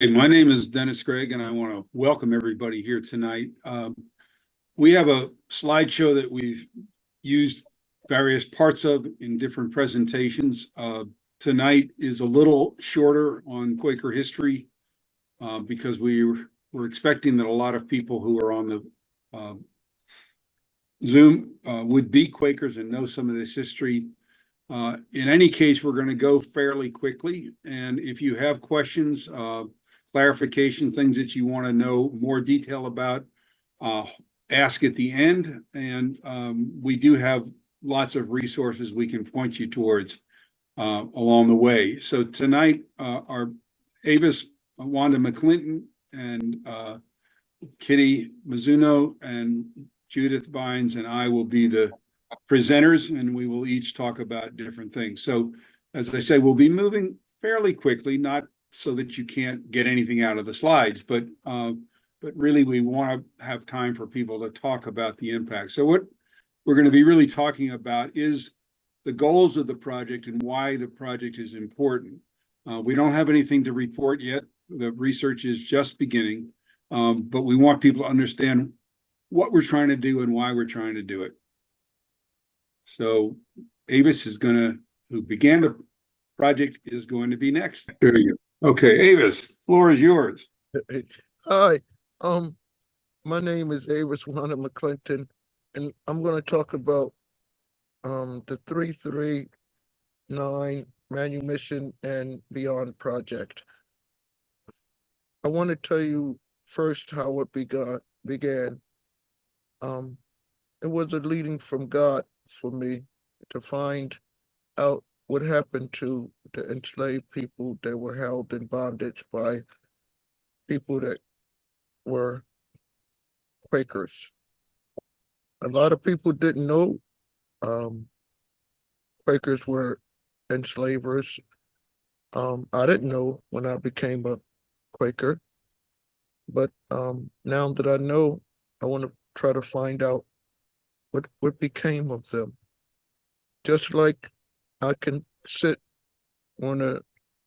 Hey, my name is Dennis Gregg, and I want to welcome everybody here tonight. We have a slideshow that we've used various parts of in different presentations. Tonight is a little shorter on Quaker history because we're expecting that a lot of people who are on the Zoom would be Quakers and know some of this history. In any case, we're going to go fairly quickly, and if you have questions, clarification, things that you want to know more detail about, ask at the end. And we do have lots of resources we can point you towards along the way. So tonight, our Avis, Wanda McClinton, and Kitty Mizuno, and Judith Vines, and I will be the presenters, and we will each talk about different things. So as I say, we'll be moving fairly quickly, not so that you can't get anything out of the slides, but really we want to have time for people to talk about the impact. So what we're going to be really talking about is the goals of the project and why the project is important. We don't have anything to report yet. The research is just beginning, but we want people to understand what we're trying to do and why we're trying to do it. So Avis is who began the project, is going to be next. There you go. Okay, Avis, floor is yours. Hi, my name is Avis Wanda McClinton, and I'm going to talk about the 339 Manumission and Beyond project. I want to tell you first how it began. It was a leading from God for me to find out what happened to the enslaved people that were held in bondage by people that were Quakers. A lot of people didn't know Quakers were enslavers. I didn't know when I became a Quaker, but now that I know, I want to try to find out what became of them. Just like I can sit on a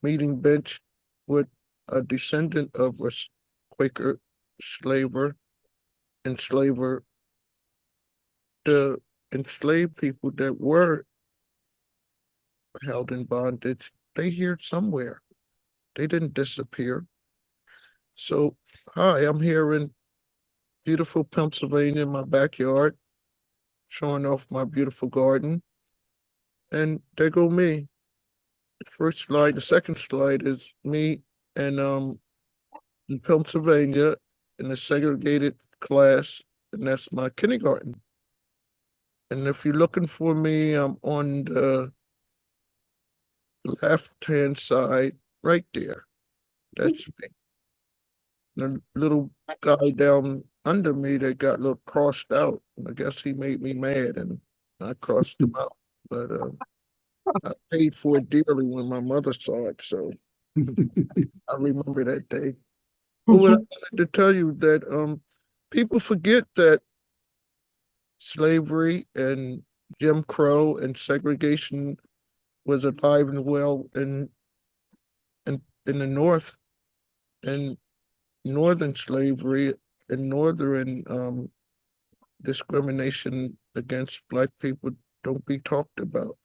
meeting bench with a descendant of a Quaker enslaver, the enslaved people that were held in bondage, they here somewhere. They didn't disappear. So, hi, I'm here in beautiful Pennsylvania in my backyard, showing off my beautiful garden. And there go me. The first slide, the second slide is me and in Pennsylvania in a segregated class, and that's my kindergarten. And if you're looking for me, I'm on the left-hand side, right there. That's me. The little guy down under me that got a little crossed out. I guess he made me mad, and I crossed him out. But I paid for it dearly when my mother saw it, so I remember that day. But what I wanted to tell you that people forget that slavery and Jim Crow and segregation was alive and well in the North, and Northern slavery and Northern discrimination against Black people don't be talked about.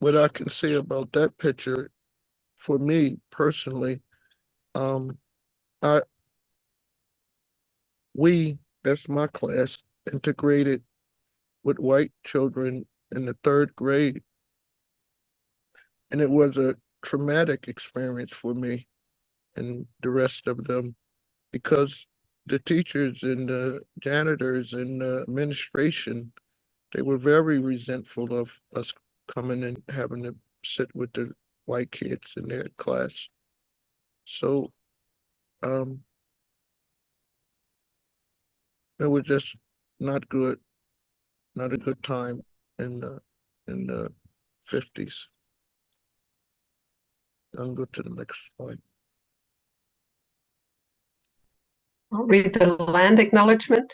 What I can say about that picture, for me personally, that's my class, integrated with white children in the 3rd grade. And it was a traumatic experience for me and the rest of them, because the teachers and the janitors and the administration, they were very resentful of us coming and having to sit with the white kids in their class. So it was just not good, not a good time in the 50s. I'll go to the next slide. I'll read the land acknowledgement.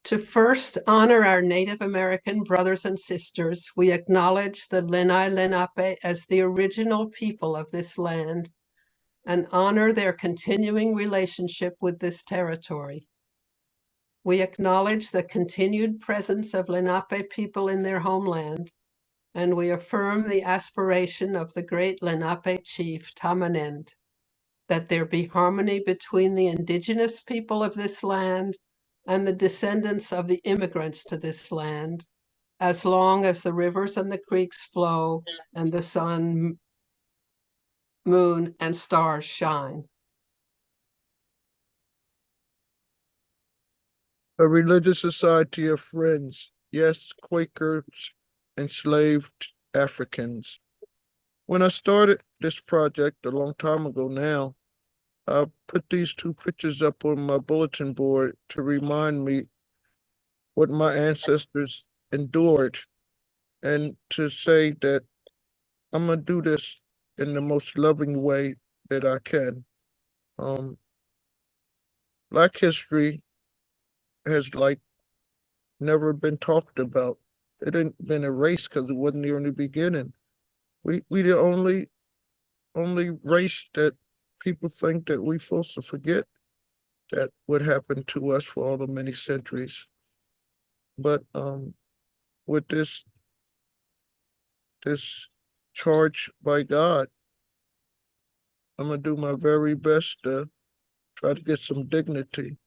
To first honor our Native American brothers and sisters, we acknowledge the Lenni Lenape as the original people of this land. and honor their continuing relationship with this territory. We acknowledge the continued presence of Lenape people in their homeland, and we affirm the aspiration of the great Lenape chief, Tamanend, that there be harmony between the indigenous people of this land and the descendants of the immigrants to this land, as long as the rivers and the creeks flow and the sun, moon, and stars shine. A religious society of friends, yes, Quakers, enslaved Africans. When I started this project a long time ago now, I put these two pictures up on my bulletin board to remind me what my ancestors endured and to say that I'm going to do this in the most loving way that I can. Black history has like never been talked about. It ain't been erased because it wasn't there in the beginning. We the only race that people think that we supposed to forget that what happened to us for all the many centuries. But with this charge by God, I'm gonna do my very best to try to get some dignity.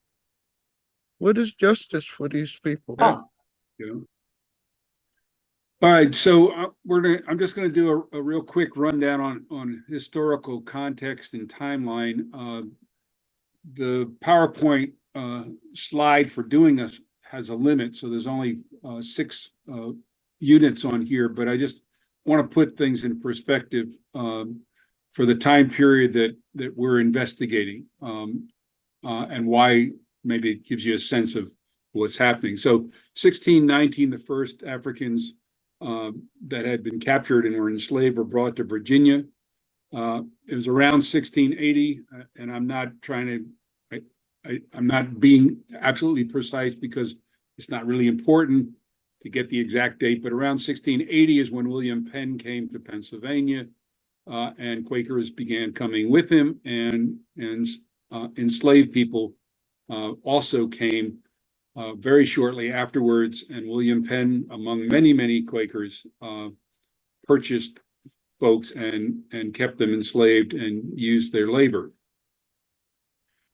What is justice for these people? Oh, Yeah. All right, so I'm just gonna do a real quick rundown on historical context and timeline. The PowerPoint slide for doing this has a limit, so there's only 6 units on here, but I just want to put things in perspective for the time period that we're investigating, and why maybe it gives you a sense of what's happening. So 1619, the first Africans that had been captured and were enslaved were brought to Virginia. It was around 1680, and I'm not trying to, I'm not being absolutely precise because it's not really important to get the exact date, but around 1680 is when William Penn came to Pennsylvania, and Quakers began coming with him, and enslaved people also came very shortly afterwards, and William Penn, among many Quakers, purchased folks and kept them enslaved and used their labor.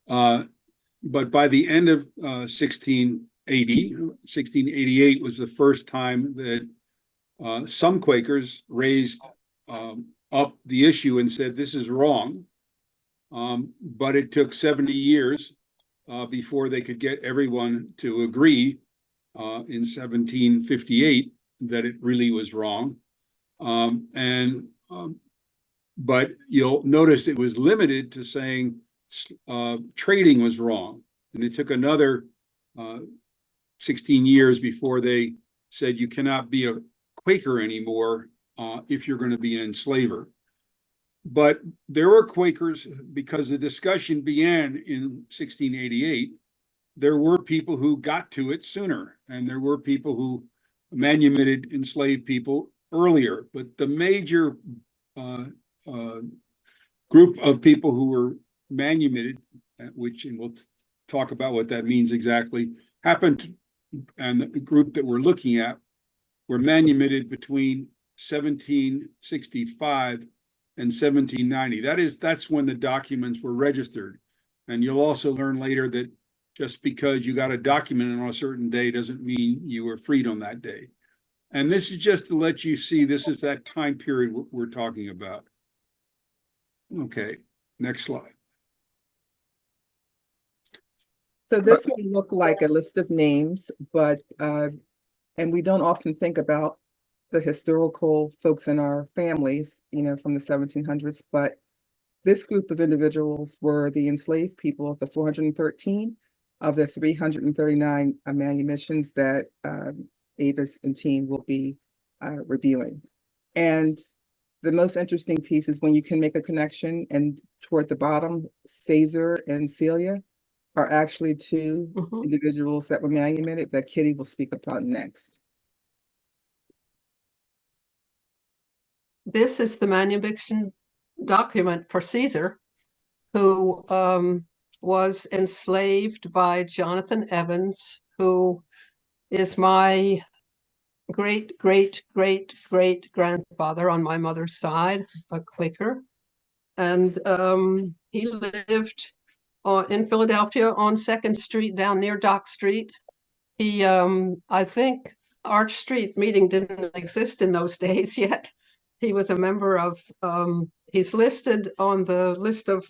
But by the end of 1688 was the first time that some Quakers raised up the issue and said, this is wrong. But it took 70 years before they could get everyone to agree in 1758 that it really was wrong. But you'll notice it was limited to saying trading was wrong. And it took another 16 years before they said you cannot be a Quaker anymore if you're going to be an enslaver. But there were Quakers, because the discussion began in 1688, there were people who got to it sooner, and there were people who manumitted enslaved people earlier. But the major group of people who were manumitted, which, and we'll talk about what that means exactly, happened, and the group that we're looking at were manumitted between 1765 and 1790. That's when the documents were registered. And you'll also learn later that just because you got a document on a certain day doesn't mean you were freed on that day. And this is just to let you see, this is that time period we're talking about. Okay, next slide. So this may look like a list of names, but, and we don't often think about the historical folks in our families, from the 1700s, but this group of individuals were the enslaved people of the 413 of the 339 manumissions that Avis and team will be reviewing. And the most interesting piece is when you can make a connection, and toward the bottom, Caesar and Celia are actually two individuals that were manumitted that Kitty will speak about next. this is the manumission document for Caesar. who was enslaved by Jonathan Evans, who is my great, great, great, great grandfather on my mother's side, a Quaker. And he lived in Philadelphia on 2nd Street down near Dock Street. He, I think Arch Street meeting didn't exist in those days yet. He was a member of, he's listed on the list of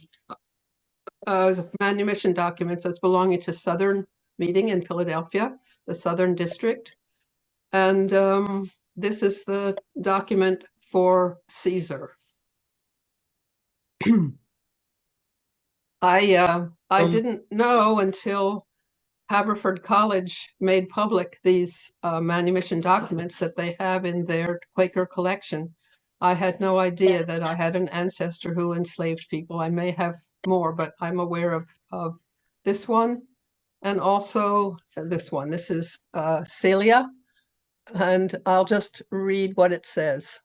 manumission documents as belonging to Southern Meeting in Philadelphia, the Southern District. And this is the document for Caesar. I didn't know until Haverford College made public these manumission documents that they have in their Quaker collection. I had no idea that I had an ancestor who enslaved people. I may have more, but I'm aware of this one and also this one. This is Celia, and I'll just read what it says.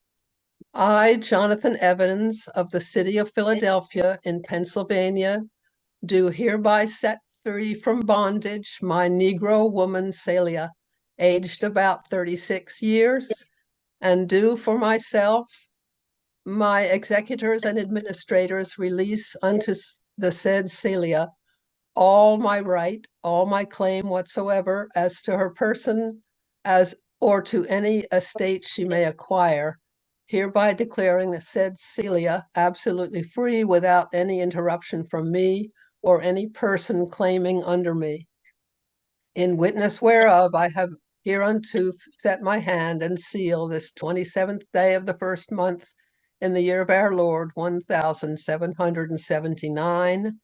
I, Jonathan Evans of the city of Philadelphia in Pennsylvania, do hereby set free from bondage my Negro woman Celia, aged about 36 years, and do for myself, my executors and administrators release unto the said Celia all my right, all my claim whatsoever as to her person, as or to any estate she may acquire, hereby declaring the said Celia absolutely free without any interruption from me or any person claiming under me. In witness whereof I have hereunto set my hand and seal this 27th day of the first month in the year of our Lord 1779,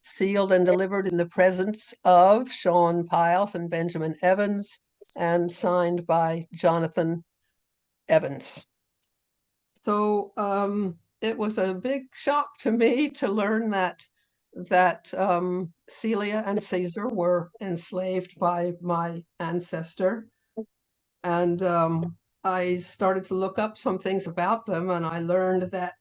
sealed and delivered in the presence of Sean Piles and Benjamin Evans, and signed by Jonathan Evans. So it was a big shock to me to learn that Celia and Caesar were enslaved by my ancestor. And I started to look up some things about them, and I learned that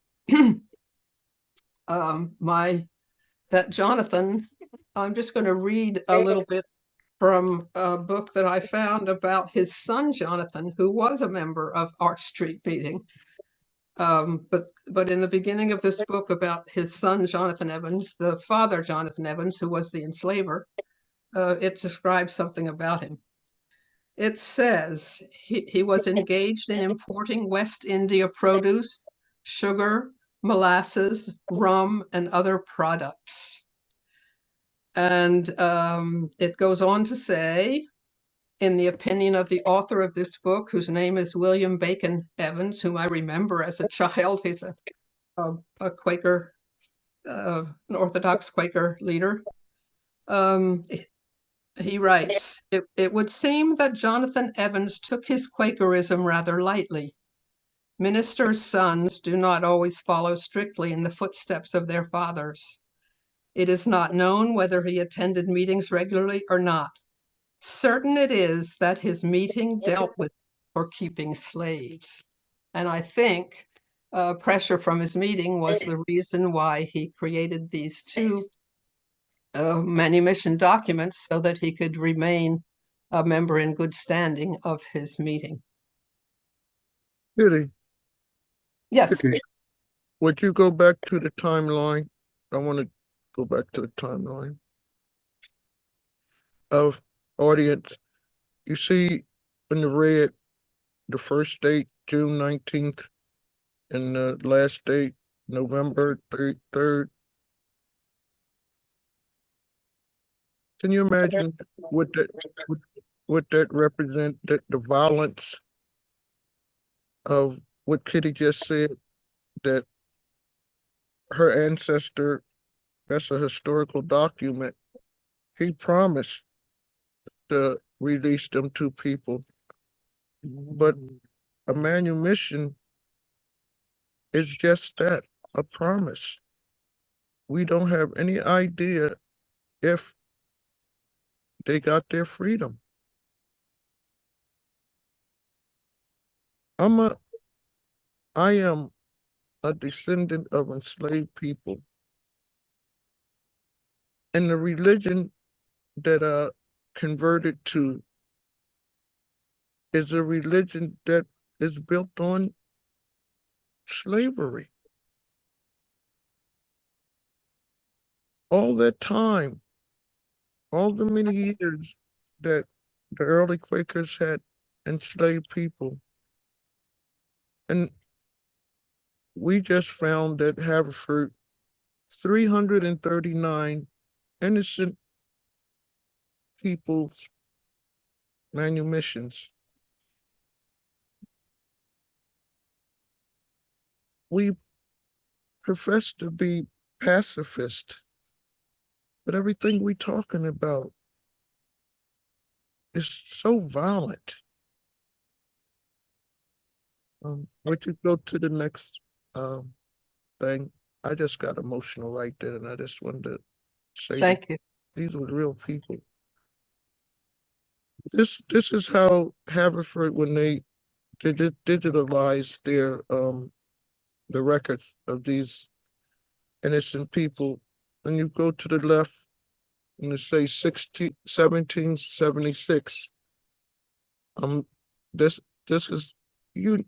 that Jonathan, I'm just going to read a little bit from a book that I found about his son, Jonathan, who was a member of Arch Street Meeting. But in the beginning of this book about his son, Jonathan Evans, the father, Jonathan Evans, who was the enslaver, it describes something about him. It says he was engaged in importing West India produce, sugar, molasses, rum, and other products. And it goes on to say, in the opinion of the author of this book, whose name is William Bacon Evans, whom I remember as a child, he's a Quaker, an Orthodox Quaker leader. He writes, it would seem that Jonathan Evans took his Quakerism rather lightly. Ministers' sons do not always follow strictly in the footsteps of their fathers. It is not known whether he attended meetings regularly or not. Certain it is that his meeting dealt with for keeping slaves. And I think pressure from his meeting was the reason why he created these two manumission documents so that he could remain a member in good standing of his meeting. Judy, Yes. Okay. would you go back to the timeline? I want to go back to the timeline of audience. You see in the red, the first date, June 19th, and the last date, November 3rd. Can you imagine what that represent, that the violence of what Kitty just said, that her ancestor, that's a historical document, he promised to release them two people. But a manumission is just that, a promise. We don't have any idea if they got their freedom. I am a descendant of enslaved people. And the religion that converted to is a religion that is built on slavery. All that time, all the many years that the early Quakers had enslaved people. And we just found at Haverford 339 innocent people's manumissions. We profess to be pacifist, but everything we're talking about is so violent. Would you go to the next thing? I just got emotional right there, and I just wanted to say that Thank you. these were real people. This is how Haverford, when they digitalized their the records of these innocent people, and you go to the left and it say 1776. This is you.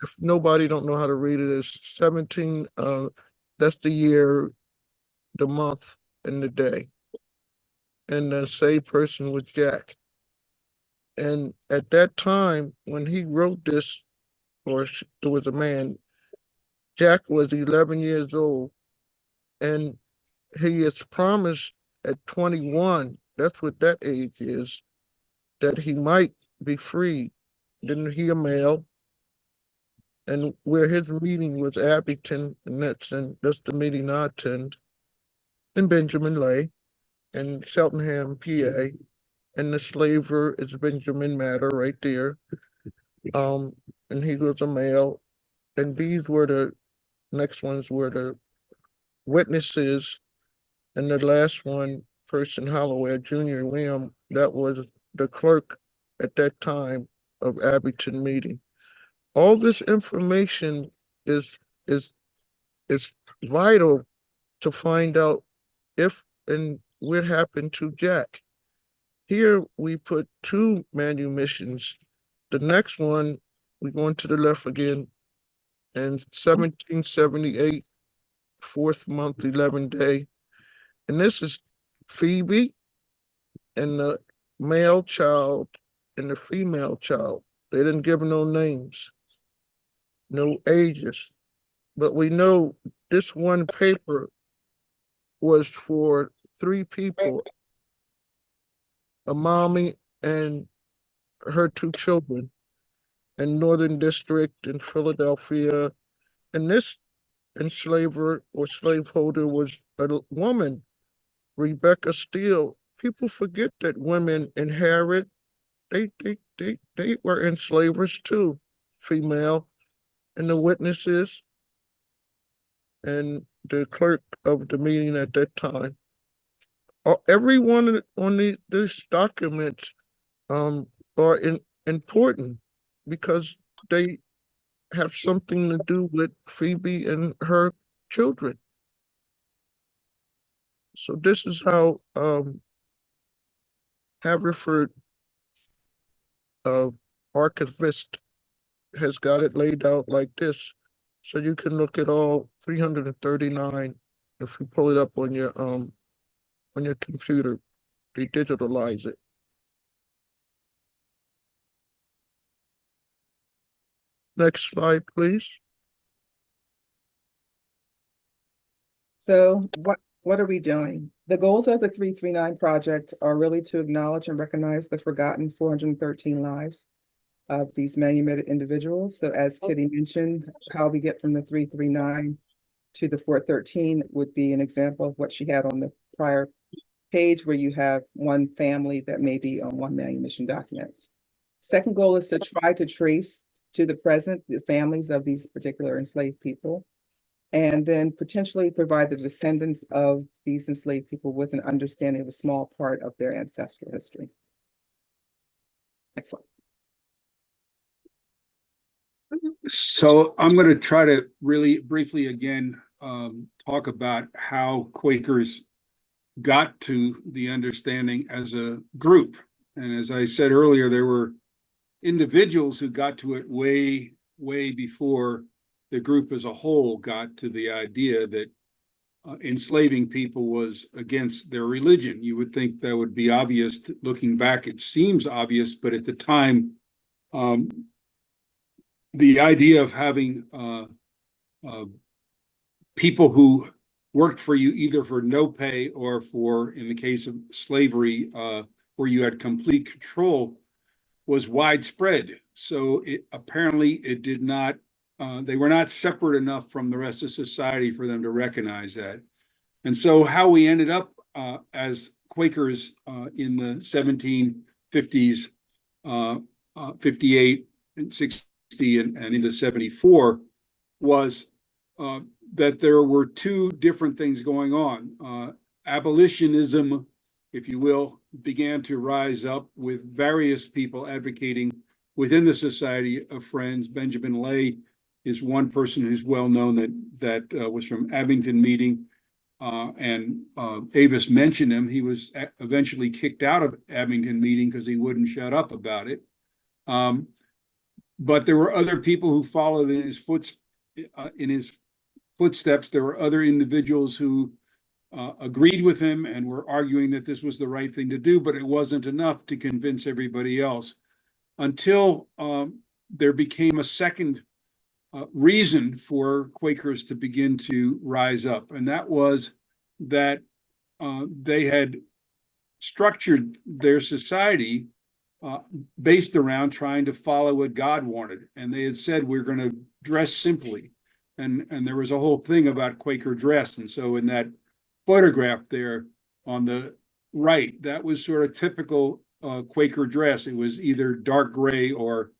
If nobody don't know how to read it, is 17. That's the year, the month, and the day. And the saved person was Jack. And at that time, when he wrote this, there was a man, Jack was 11 years old, and he is promised at 21, that's what that age is, that he might be free. Didn't he a male? And where his meeting was Abington, and that's the meeting I attend, in Benjamin Lay, in Cheltenham, PA, and the slaver is Benjamin Matter right there. And he was a male, and these were the next ones were the witnesses, and the last one, person Holloway, Junior William, that was the clerk at that time of Abington meeting. All this information is is is vital to find out if and what happened to Jack. Here we put two manumissions. The next one, we're going to the left again, and 1778, 4th month, 11th day. And this is Phoebe and the male child and the female child. They didn't give no names, no ages. But we know this one paper was for 3 people, a mommy and her 2 children in Northern District in Philadelphia. And this enslaver or slaveholder was a woman, Rebecca Steele. People forget that women inherit. They were enslavers too, female. And the witnesses and the clerk of the meeting at that time. Everyone on these documents are important because they have something to do with Phoebe and her children. So this is how Haverford archivist has got it laid out like this. So you can look at all 339 if you pull it up on your computer. They digitalize it. Next slide, please. So what are we doing? The goals of the 339 project are really to acknowledge and recognize the forgotten 413 lives of these manumitted individuals. So as Kitty mentioned, how we get from the 339 to the 413 would be an example of what she had on the prior page, where you have one family that may be on one manumission document. Second goal is to try to trace to the present the families of these particular enslaved people, and then potentially provide the descendants of these enslaved people with an understanding of a small part of their ancestral history. Next slide. So I'm going to try to really briefly again talk about how Quakers got to the understanding as a group. And as I said earlier, there were individuals who got to it way, way before the group as a whole got to the idea that enslaving people was against their religion. You would think that would be obvious. Looking back, it seems obvious, but at the time, the idea of having people who worked for you either for no pay or for, in the case of slavery, where you had complete control, was widespread. So apparently it did not, they were not separate enough from the rest of society for them to recognize that. And so how we ended up as Quakers in the 1750s, 58 and 60 and into 74 was that there were two different things going on. Abolitionism, if you will, began to rise up with various people advocating within the Society of Friends. Benjamin Lay is one person who's well known that was from Abington Meeting, and Avis mentioned him. He was eventually kicked out of Abington Meeting because he wouldn't shut up about it. But there were other people who followed in his footsteps. There were other individuals who agreed with him and were arguing that this was the right thing to do, but it wasn't enough to convince everybody else until there became a second reason for Quakers to begin to rise up. And that was that they had structured their society based around trying to follow what God wanted. And they had said, we're going to dress simply. And there was a whole thing about Quaker dress. And so in that photograph there on the right, that was sort of typical Quaker dress. It was either dark gray or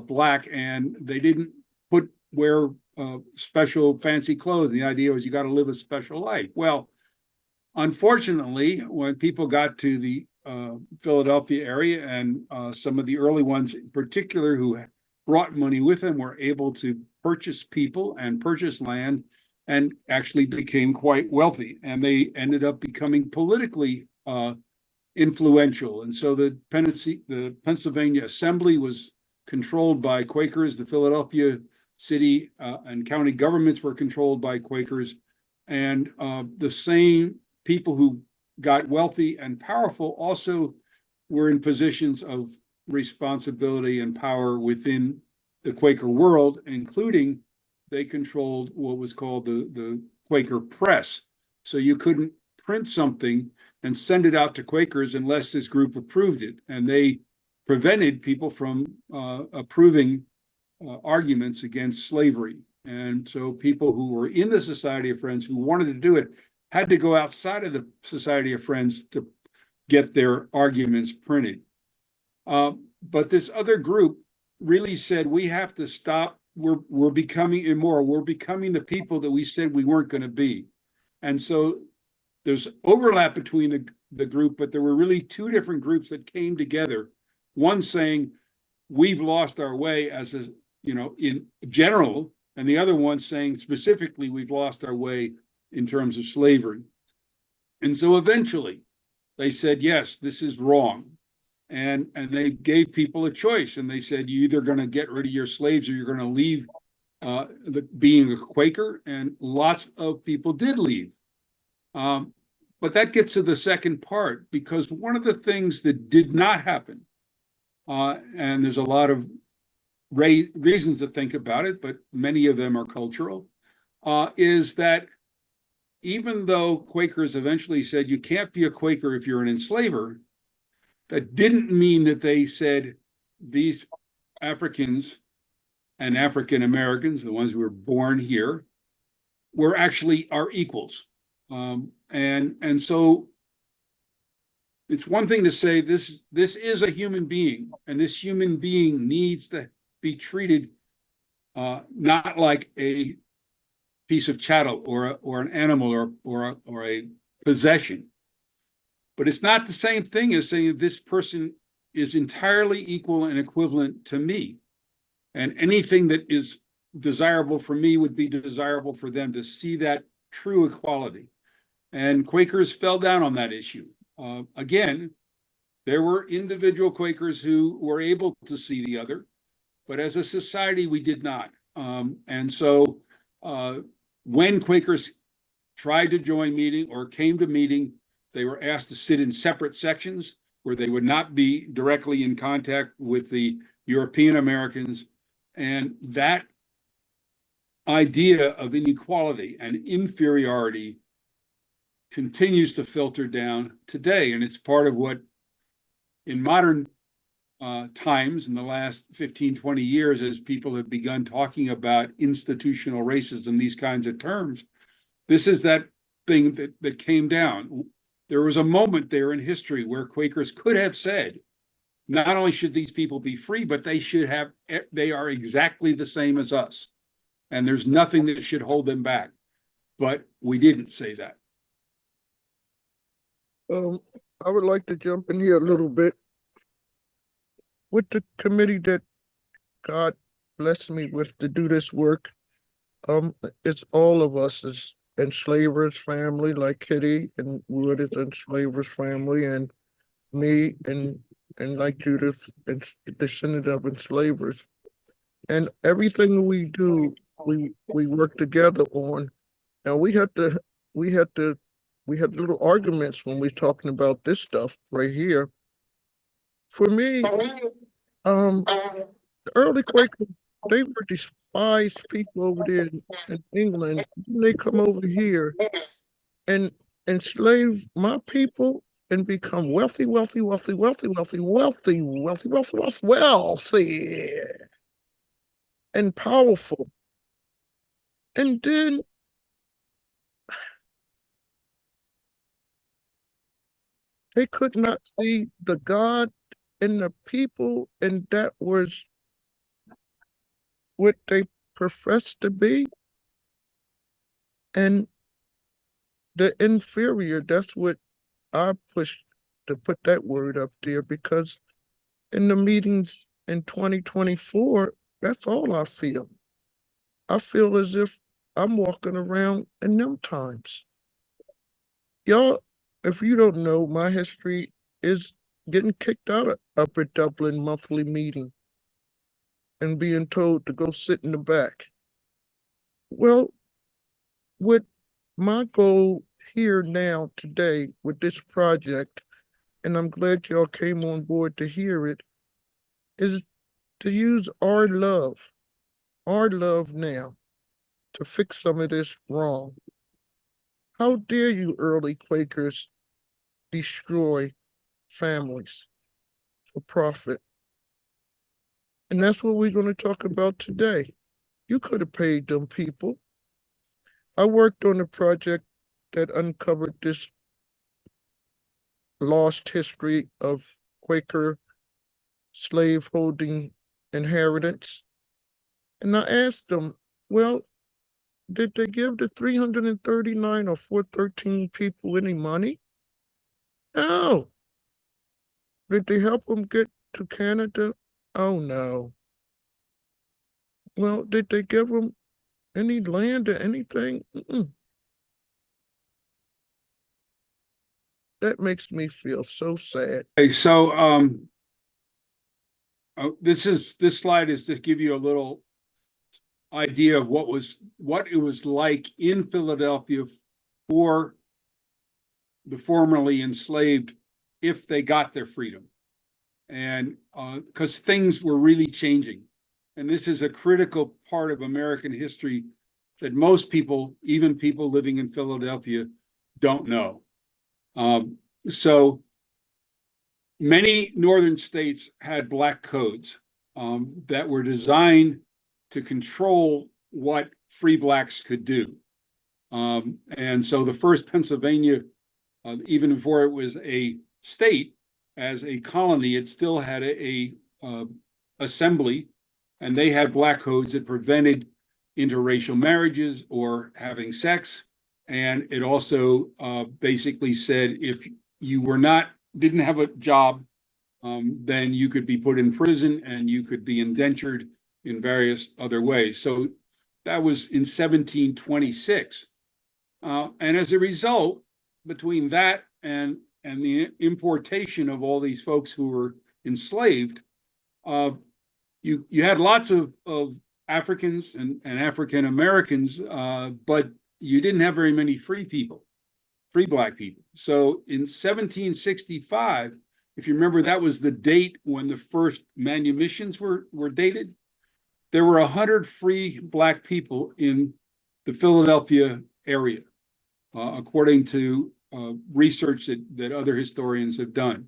black, and they didn't wear special fancy clothes. The idea was you got to live a special life. Well, unfortunately, when people got to the Philadelphia area, and some of the early ones in particular who brought money with them were able to purchase people and purchase land and actually became quite wealthy. And they ended up becoming politically influential. And so the Pennsylvania Assembly was controlled by Quakers. The Philadelphia city and county governments were controlled by Quakers. And the same people who got wealthy and powerful also were in positions of responsibility and power within the Quaker world, including they controlled what was called the Quaker press. So you couldn't print something and send it out to Quakers unless this group approved it. And they prevented people from approving arguments against slavery. And so people who were in the Society of Friends who wanted to do it had to go outside of the Society of Friends to get their arguments printed. But this other group really said, we have to stop. We're becoming immoral. We're becoming the people that we said we weren't going to be. And so there's overlap between the group, but there were really two different groups that came together. One saying, we've lost our way as a, in general, and the other one saying specifically, we've lost our way in terms of slavery. And so eventually they said, yes, this is wrong. And they gave people a choice. And they said, you're either going to get rid of your slaves or you're going to leave being a Quaker. And lots of people did leave. But that gets to the second part, because one of the things that did not happen, and there's a lot of reasons to think about it, but many of them are cultural, is that even though Quakers eventually said you can't be a Quaker if you're an enslaver, that didn't mean that they said these Africans and African Americans, the ones who were born here, were actually our equals. And so it's one thing to say this is a human being, and this human being needs to be treated not like a piece of chattel or an animal or a possession. But it's not the same thing as saying this person is entirely equal and equivalent to me. And anything that is desirable for me would be desirable for them, to see that true equality. and Quakers fell down on that issue. Again, there were individual Quakers who were able to see the other, but as a society, we did not. And so when Quakers tried to join meeting or came to meeting, they were asked to sit in separate sections where they would not be directly in contact with the European Americans. And that idea of inequality and inferiority continues to filter down today. And it's part of what in modern times in the last 15, 20 years, as people have begun talking about institutional racism, these kinds of terms, this is that thing that came down. There was a moment there in history where Quakers could have said, not only should these people be free, but they are exactly the same as us. And there's nothing that should hold them back. But we didn't say that. I would like to jump in here a little bit. With the committee that God blessed me with to do this work, it's all of us as enslavers family, like Kitty and Wood is enslavers family, and me and like Judith, and descendant of enslavers. And everything we do, we work together on. And we had little arguments when we're talking about this stuff right here. For me, the early Quakers, they were despised people over there in England. They come over here and enslave my people and become wealthy, and powerful. And then they could not see the God in the people, and that was what they professed to be. And the inferior, that's what I pushed to put that word up there, because in the meetings in 2024, that's all I feel. I feel as if I'm walking around in them times. Y'all, if you don't know, my history is getting kicked out of Upper Dublin monthly meeting and being told to go sit in the back. Well, what my goal here now today with this project, and I'm glad y'all came on board to hear it, is to use our love now to fix some of this wrong. How dare you early Quakers destroy families for profit? And that's what we're going to talk about today. You could have paid them people. I worked on a project that uncovered this lost history of Quaker slave-holding inheritance. And I asked them, well, did they give the 339 or 413 people any money? No. Did they help them get to Canada? Oh, no. Well, did they give them any land or anything? That makes me feel so sad. Okay, so this slide is to give you a little idea of what it was like in Philadelphia for the formerly enslaved if they got their freedom. And because things were really changing. And this is a critical part of American history that most people, even people living in Philadelphia, don't know. So many northern states had black codes that were designed to control what free blacks could do. And so the first Pennsylvania, even before it was a state, as a colony, it still had a assembly, and they had black codes that prevented interracial marriages or having sex. And it also basically said if you didn't have a job, then you could be put in prison and you could be indentured in various other ways. So that was in 1726. And as a result, between that and the importation of all these folks who were enslaved, you had lots of Africans and African Americans, but you didn't have very many free black people. So in 1765, if you remember, that was the date when the first manumissions were dated. There were 100 free black people in the Philadelphia area, according to research that other historians have done.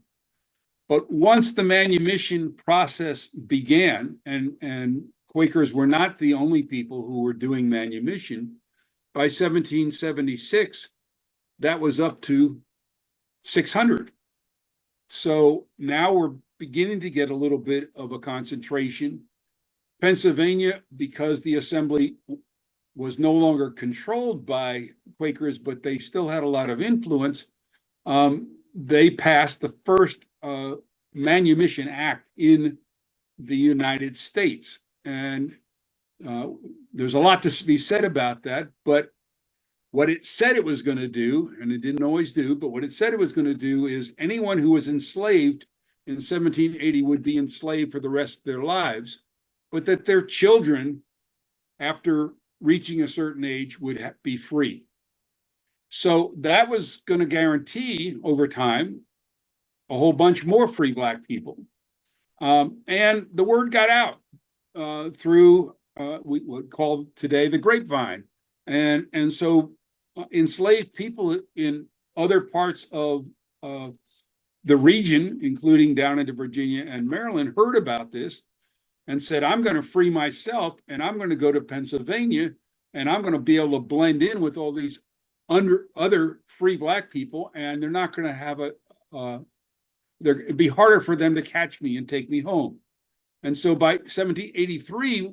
But once the manumission process began, and Quakers were not the only people who were doing manumission, by 1776, that was up to 600. So now we're beginning to get a little bit of a concentration. Pennsylvania, because the assembly was no longer controlled by Quakers, but they still had a lot of influence, they passed the first Manumission Act in the United States. And there's a lot to be said about that, but what it said it was going to do, and it didn't always do, but what it said it was going to do is anyone who was enslaved in 1780 would be enslaved for the rest of their lives, but that their children, after reaching a certain age, would be free. So that was going to guarantee over time a whole bunch more free black people. And the word got out through we would call today the grapevine. And so enslaved people in other parts of the region, including down into Virginia and Maryland, heard about this and said, I'm going to free myself and I'm going to go to Pennsylvania and I'm going to be able to blend in with all these other free black people, and they're not going to have it'd be harder for them to catch me and take me home. And so by 1783,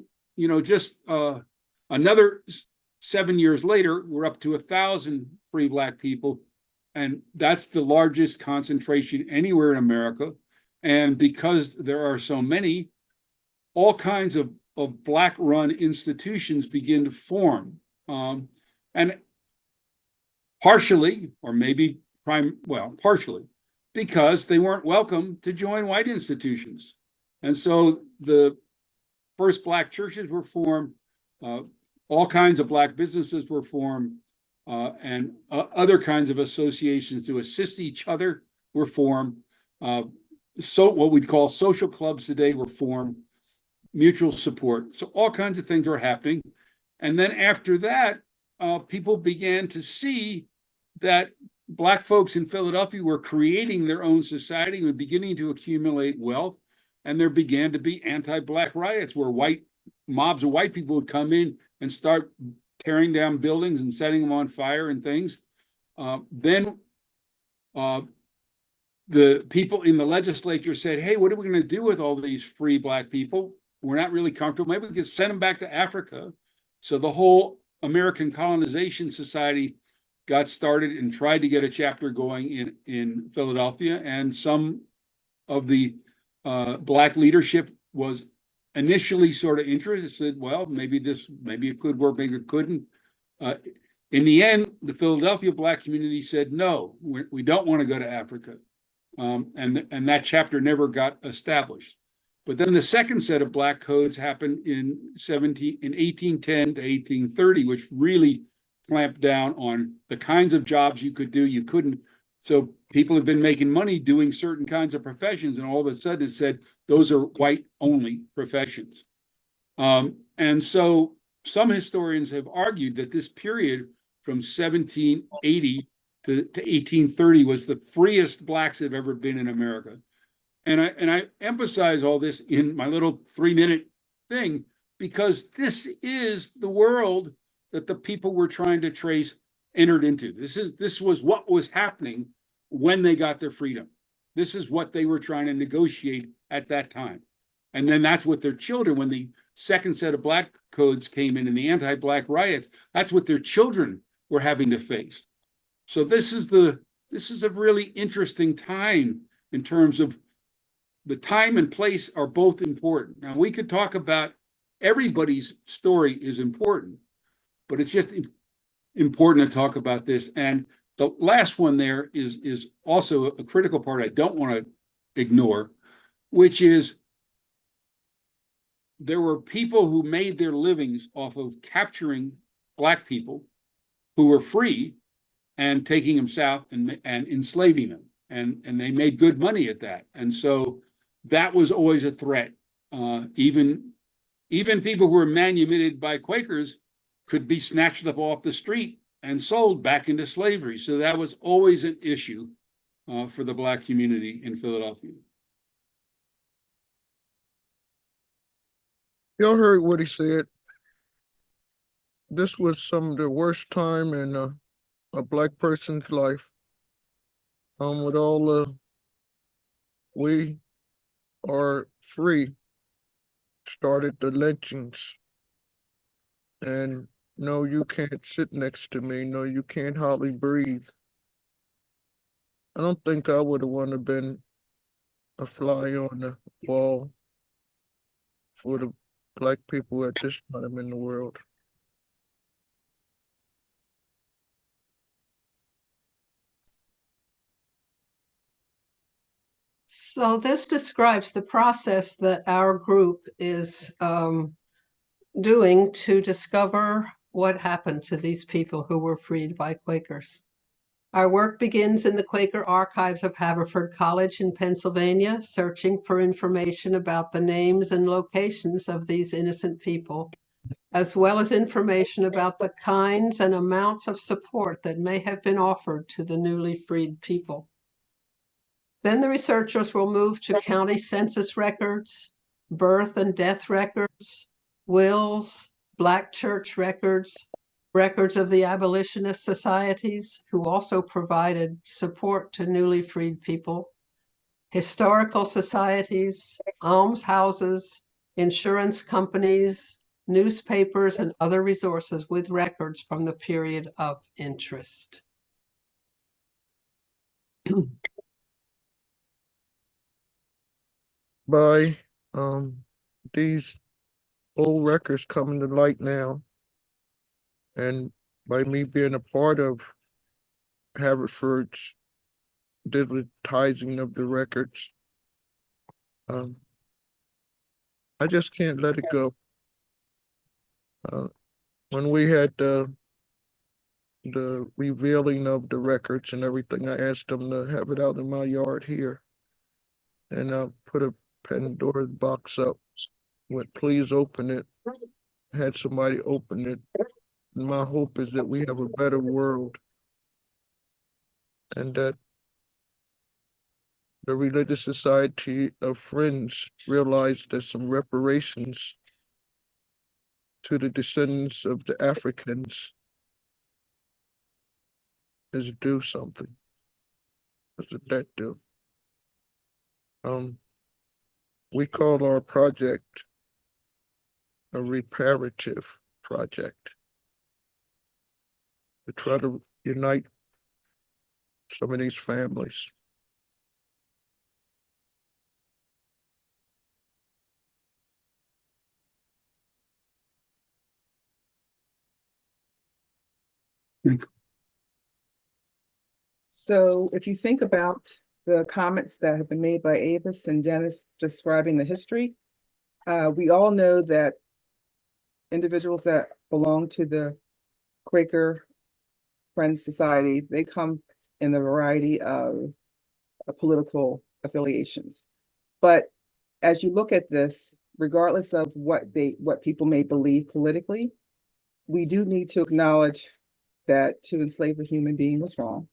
just another 7 years later, we're up to 1,000 free black people. And that's the largest concentration anywhere in America. And because there are so many, all kinds of black-run institutions begin to form. And partially, or maybe partially, because they weren't welcome to join white institutions. And so the first black churches were formed, all kinds of black businesses were formed, and other kinds of associations to assist each other were formed. So what we'd call social clubs today were formed, mutual support. So all kinds of things were happening. And then after that, people began to see that black folks in Philadelphia were creating their own society and were beginning to accumulate wealth. And there began to be anti-black riots where mobs of white people would come in and start tearing down buildings and setting them on fire and things. Then the people in the legislature said, hey, what are we going to do with all these free black people? We're not really comfortable. Maybe we could send them back to Africa. So the whole American Colonization Society got started and tried to get a chapter going in Philadelphia. And some of the black leadership was initially sort of interested. Well, maybe it could work, maybe it couldn't. In the end, the Philadelphia black community said, no, we don't want to go to Africa. And that chapter never got established. But then the second set of black codes happened in 1810 to 1830, which really clamped down on the kinds of jobs you could do. You couldn't. So people have been making money doing certain kinds of professions, and all of a sudden it said those are white-only professions. And so some historians have argued that this period from 1780 to 1830 was the freest blacks have ever been in America. And I emphasize all this in my little 3-minute thing because this is the world that the people we're trying to trace entered into. This was what was happening when they got their freedom. This is what they were trying to negotiate at that time. And then that's what their children, when the second set of black codes came in and the anti-black riots, that's what their children were having to face. So this is a really interesting time in terms of the time and place are both important. Now we could talk about everybody's story is important, but it's just important to talk about this. And The last one there is also a critical part I don't want to ignore, which is there were people who made their livings off of capturing Black people who were free and taking them south and enslaving them. And they made good money at that. And so that was always a threat. Even people who were manumitted by Quakers could be snatched up off the street and sold back into slavery. So that was always an issue for the Black community in Philadelphia. Y'all heard what he said. This was some of the worst time in a Black person's life. With all we are free, started the lynchings. And no, you can't sit next to me. No, you can't hardly breathe. I don't think I would have wanted to been a fly on the wall for the Black people at this time in the world. So this describes the process that our group is doing to discover what happened to these people who were freed by Quakers. Our work begins in the Quaker archives of Haverford College in Pennsylvania, searching for information about the names and locations of these innocent people, as well as information about the kinds and amounts of support that may have been offered to the newly freed people. Then the researchers will move to county census records, birth and death records, wills, Black church records, records of the abolitionist societies who also provided support to newly freed people, historical societies, almshouses, insurance companies, newspapers, and other resources with records from the period of interest. By these old records coming to light now, and by me being a part of Haverford's digitizing of the records, I just can't let it go. When we had the revealing of the records and everything, I asked them to have it out in my yard here, and put a Pandora's box up with "Please open it." Had somebody open it. And my hope is that we have a better world, and that the Religious Society of Friends realized that some reparations to the descendants of the Africans is due something. What's the debt due? We call our project a reparative project to try to unite some of these families. So if you think about the comments that have been made by Avis and Dennis describing the history, we all know that individuals that belong to the Quaker Friends Society, they come in a variety of political affiliations. But as you look at this, regardless of what people may believe politically, we do need to acknowledge that to enslave a human being was wrong,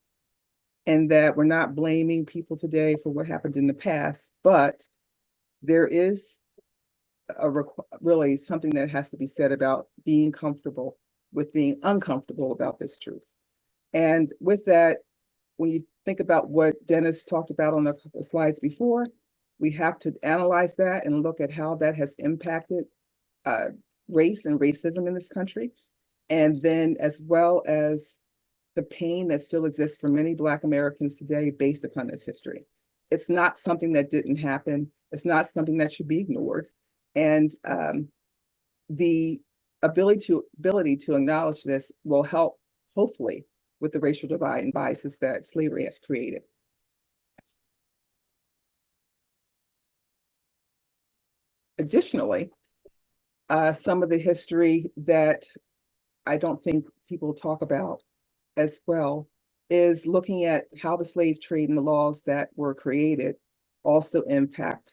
and that we're not blaming people today for what happened in the past, but there is really something that has to be said about being comfortable with being uncomfortable about this truth. And with that, when you think about what Dennis talked about on the slides before, we have to analyze that and look at how that has impacted race and racism in this country. And then as well as the pain that still exists for many Black Americans today based upon this history. It's not something that didn't happen. It's not something that should be ignored. And the ability to acknowledge this will help, hopefully, with the racial divide and biases that slavery has created. Additionally, some of the history that I don't think people talk about as well is looking at how the slave trade and the laws that were created also impact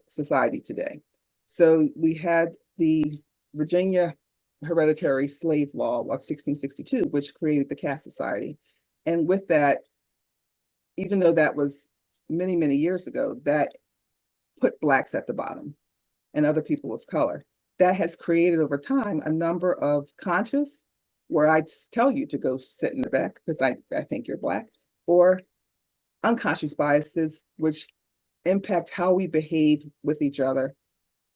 society today. So we had the Virginia hereditary slave law of 1662, which created the caste society. And with that, even though that was many, many years ago, that put Blacks at the bottom and other people of color. That has created over time a number of conscious, where I tell you to go sit in the back because I think you're Black, or unconscious biases, which impact how we behave with each other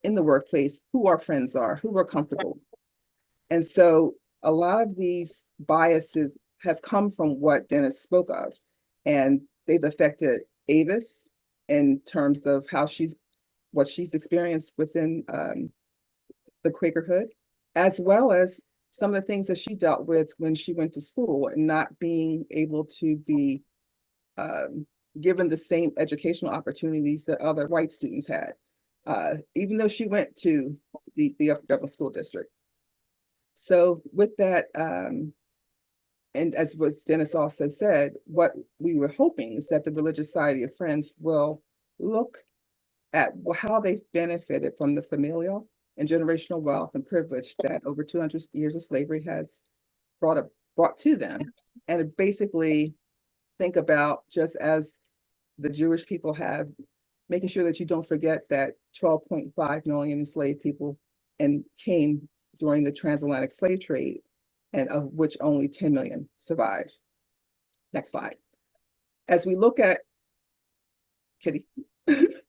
in the workplace, who our friends are, who we're comfortable with. And so a lot of these biases have come from what Dennis spoke of, and they've affected Avis in terms of what she's experienced within the Quakerhood, as well as some of the things that she dealt with when she went to school and not being able to be given the same educational opportunities that other white students had, even though she went to the Upper Dublin School District. So with that, and as was Dennis also said, what we were hoping is that the Religious Society of Friends will look at how they've benefited from the familial and generational wealth and privilege that over 200 years of slavery has brought to them, and basically think about, just as the Jewish people have, making sure that you don't forget that 12.5 million enslaved people came during the transatlantic slave trade, and of which only 10 million survived. Next slide. As we look at, Kitty.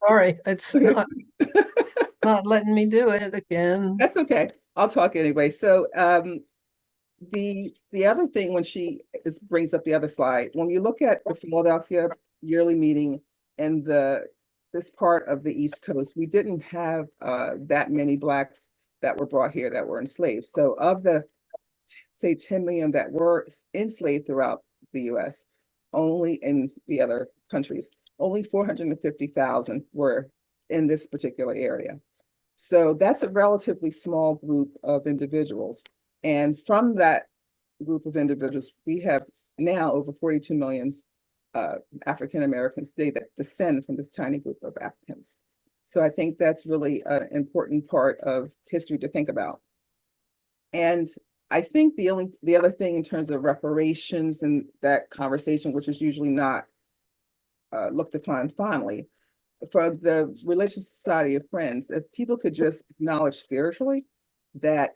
Sorry, it's not letting me do it again. That's okay. I'll talk anyway. So the other thing, when brings up the other slide, when you look at the Philadelphia yearly meeting and this part of the East Coast, we didn't have that many Blacks that were brought here that were enslaved. So of the, say, 10 million that were enslaved throughout the US, only in the other countries, only 450,000 were in this particular area. So that's a relatively small group of individuals. And from that group of individuals, we have now over 42 million African Americans today that descend from this tiny group of Africans. So I think that's really an important part of history to think about. And I think the other thing in terms of reparations and that conversation, which is usually not looked upon fondly, for the Religious Society of Friends, if people could just acknowledge spiritually that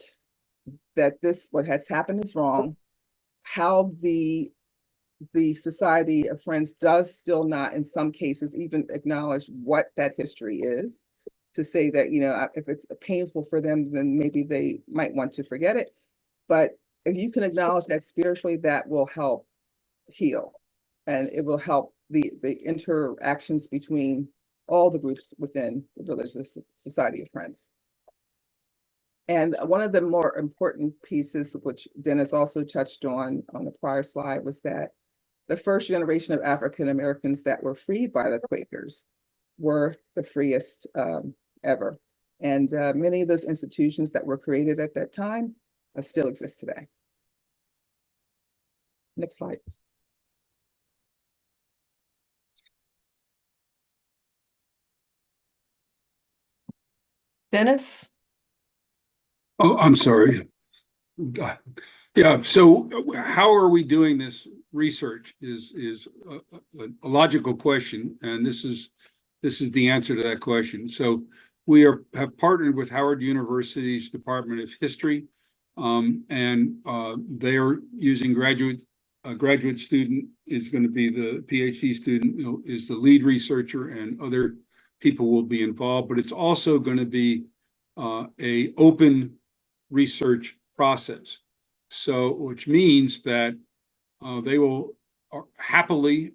this, what has happened is wrong, how the Society of Friends does still not, in some cases, even acknowledge what that history is, to say that, if it's painful for them, then maybe they might want to forget it. But if you can acknowledge that spiritually, that will help heal, and it will help the interactions between all the groups within the Religious Society of Friends. And one of the more important pieces, which Dennis also touched on the prior slide, was that the first generation of African Americans that were freed by the Quakers were the freest ever. And many of those institutions that were created at that time still exist today. Next slide. Dennis? Oh, I'm sorry. Yeah, so how are we doing this research is a logical question, and this is the answer to that question. So we have partnered with Howard University's Department of History, and they are using a graduate student is going to be the PhD student, is the lead researcher, and other people will be involved, but it's also going to be a open research process. So, which means that they will happily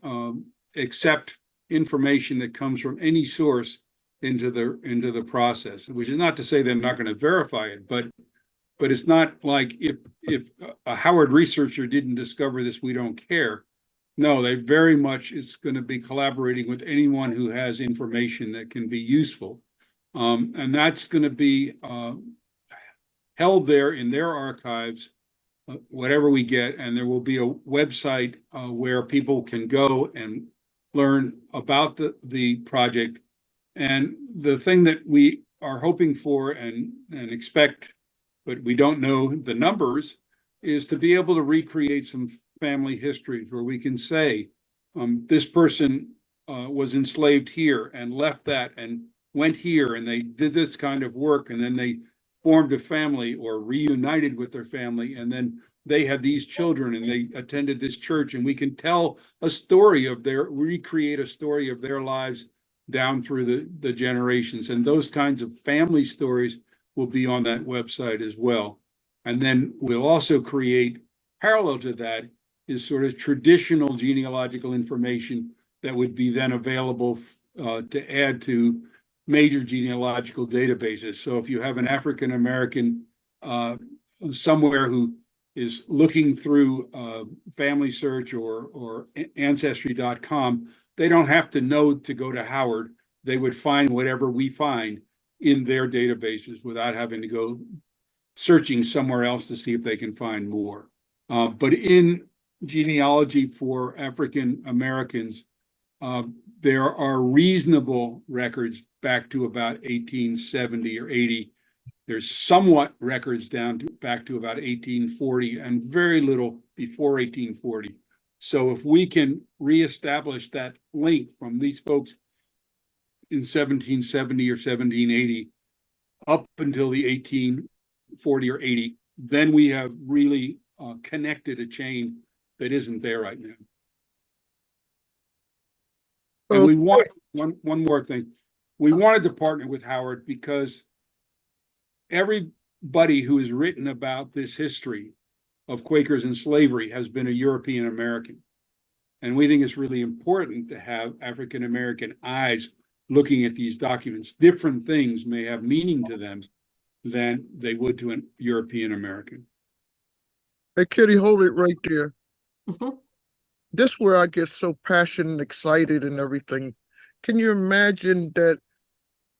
accept information that comes from any source into the process, which is not to say they're not going to verify it, but but it's not like if a Howard researcher didn't discover this, we don't care. No, they very much is going to be collaborating with anyone who has information that can be useful. And that's going to be held there in their archives, whatever we get. And there will be a website where people can go and learn about the project. And the thing that we are hoping for and expect, but we don't know the numbers, is to be able to recreate some family histories where we can say, this person was enslaved here and left that and went here and they did this kind of work and then they formed a family or reunited with their family and then they had these children and they attended this church, and we can tell a story of recreate a story of their lives down through the generations. And those kinds of family stories will be on that website as well. And then we'll also create, parallel to that, is sort of traditional genealogical information that would be then available to add to major genealogical databases. So if you have an African American somewhere who is looking through Family Search or Ancestry.com, they don't have to know to go to Howard. They would find whatever we find in their databases without having to go searching somewhere else to see if they can find more. But in genealogy for African Americans, there are reasonable records back to about 1870 or 80. There's somewhat records back to about 1840 and very little before 1840. So if we can reestablish that link from these folks in 1770 or 1780 up until the 1840 or 80, then we have really connected a chain that isn't there right now. And we want one more thing. We wanted to partner with Howard because everybody who has written about this history of Quakers and slavery has been a European American. And we think it's really important to have African American eyes looking at these documents. Different things may have meaning to them than they would to an European American. Hey, Kitty, hold it right there. Mhm. This is where I get so passionate and excited and everything. Can you imagine that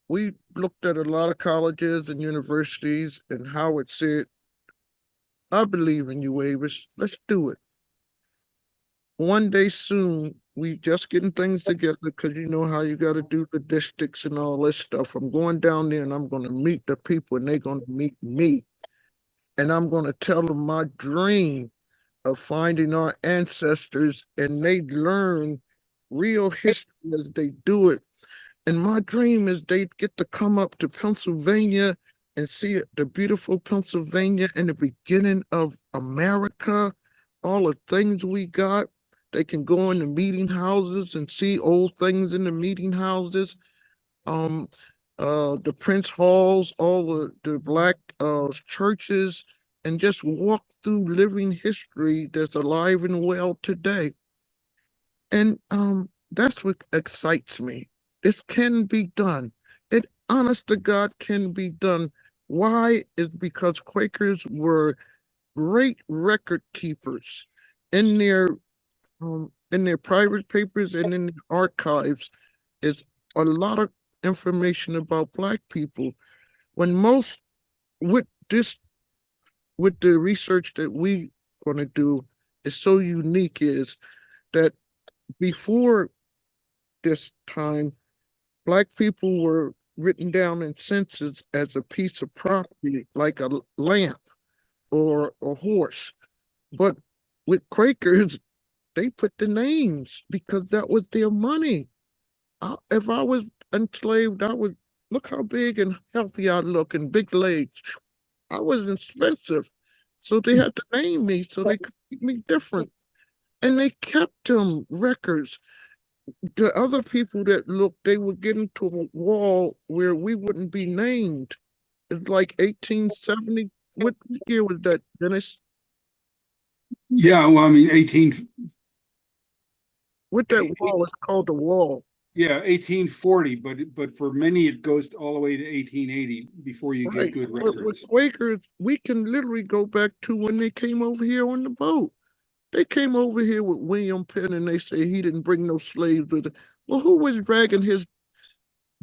we looked at a lot of colleges and universities and Howard said, I believe in you, Avis. Let's do it. One day soon, we just getting things together because you know how you got to do the districts and all this stuff. I'm going down there and I'm going to meet the people and they're going to meet me. And I'm going to tell them my dream of finding our ancestors, and they learn real history as they do it. And my dream is they get to come up to Pennsylvania and see the beautiful Pennsylvania in the beginning of America, all the things we got. They can go in the meeting houses and see old things in the meeting houses. The Prince Halls, all the black churches, and just walk through living history that's alive and well today. And that's what excites me. This can be done. It, honest to God, can be done. Why? Is because Quakers were great record keepers in their private papers and in the archives. Is a lot of information about Black people. When most with the research that we going to do is so unique is that before this time, Black people were written down in census as a piece of property, like a lamp or a horse. But with Quakers, they put the names because that was their money. If I was enslaved, I would look how big and healthy I look and big legs. I was expensive. So they had to name me so they could keep me different. And they kept them records. The other people that looked, they would get into a wall where we wouldn't be named. It's like 1870. What year was that, Dennis? Yeah, well, I mean, With that wall, it's called the wall. Yeah, 1840, but for many, it goes all the way to 1880 before you get Right. good But with records. Quakers, we can literally go back to when they came over here on the boat. They came over here with William Penn and they say he didn't bring no slaves with it. Well, who was dragging his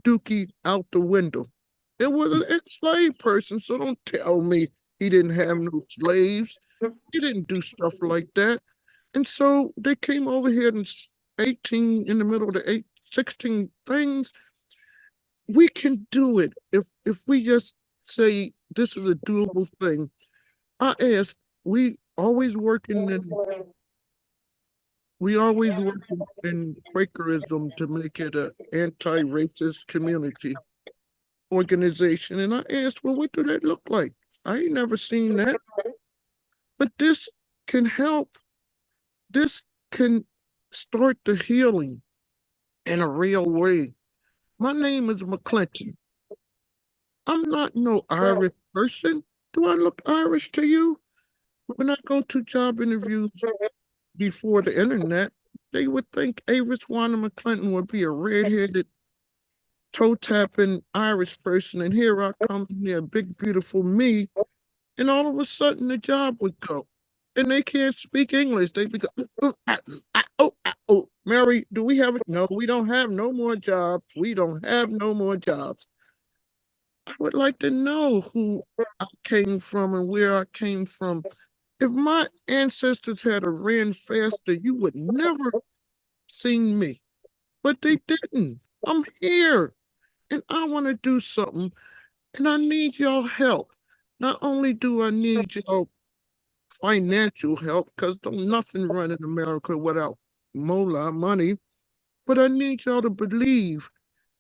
dookie out the window? It was an enslaved person, so don't tell me he didn't have no slaves. He didn't do stuff like that. And so they came over here in 18, in the middle of the 16 things. We can do it if we just say this is a doable thing. I asked, we always working in Quakerism to make it an anti-racist community organization. And I asked, well, what do that look like? I ain't never seen that. But this can help. This can start the healing in a real way. My name is McClinton. I'm not no Irish person. Do I look Irish to you? When I go to job interviews before the internet, they would think Avis Wanda McClinton would be a red-headed, toe-tapping Irish person, and here I come in there, big, beautiful me, and all of a sudden the job would go. And they can't speak English. They be go, oh, Mary, do we have it? No, we don't have no more jobs. We don't have no more jobs. I would like to know who I came from and where I came from. If my ancestors had a ran faster, you would never seen me. But they didn't. I'm here and I want to do something and I need y'all help. Not only do I need y'all financial help, because don't nothing run in America without moolah money, but I need y'all to believe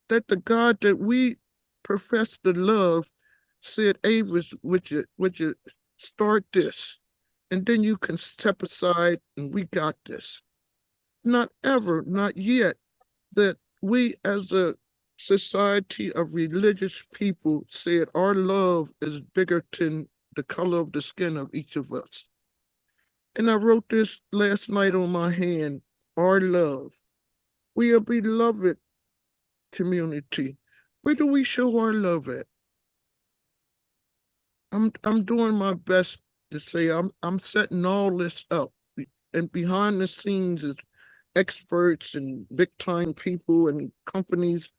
that the God that we profess to love said, Avis, would you start this? And then you can step aside and we got this. Not ever, not yet, that we as a society of religious people said our love is bigger than the color of the skin of each of us. And I wrote this last night on my hand, our love. We are beloved community. Where do we show our love at? I'm doing my best to say I'm setting all this up. And behind the scenes is experts and big time people and companies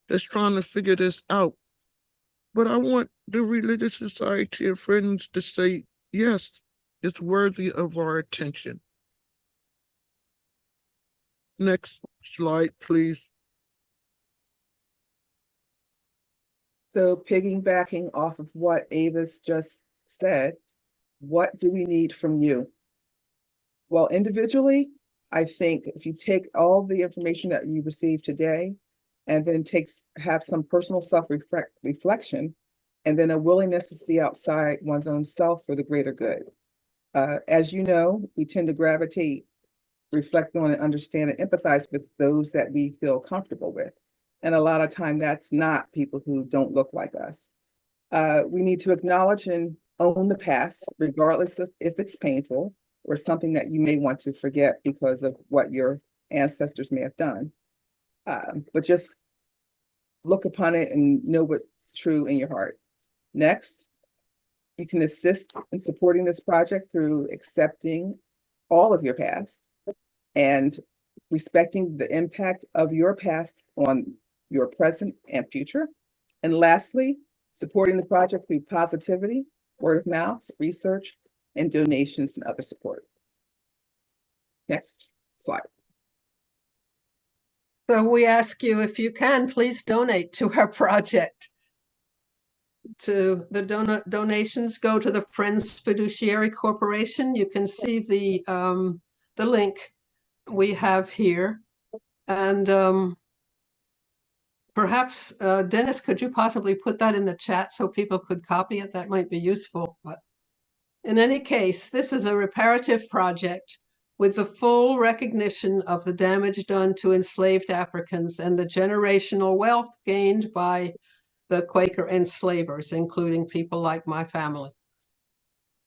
that's trying to figure this out. But I want the religious society and friends to say, yes, it's worthy of our attention. Next slide, please. So piggybacking off of what Avis just said, what do we need from you? Well, individually, I think if you take all the information that you received today and then have some personal self-reflection and then a willingness to see outside one's own self for the greater good. As you know, we tend to gravitate, reflect on and understand and empathize with those that we feel comfortable with. And a lot of time that's not people who don't look like us. We need to acknowledge and own the past, regardless of if it's painful or something that you may want to forget because of what your ancestors may have done. But just look upon it and know what's true in your heart. Next, you can assist in supporting this project through accepting all of your past and respecting the impact of your past on your present and future. And lastly, supporting the project through positivity, word of mouth, research, and donations and other support. Next slide. So we ask you, if you can, please donate to our project. To the donations go to the Friends Fiduciary Corporation. You can see the link we have here. And perhaps, Dennis, could you possibly put that in the chat so people could copy it? That might be useful. But in any case, this is a reparative project with the full recognition of the damage done to enslaved Africans and the generational wealth gained by the Quaker enslavers, including people like my family.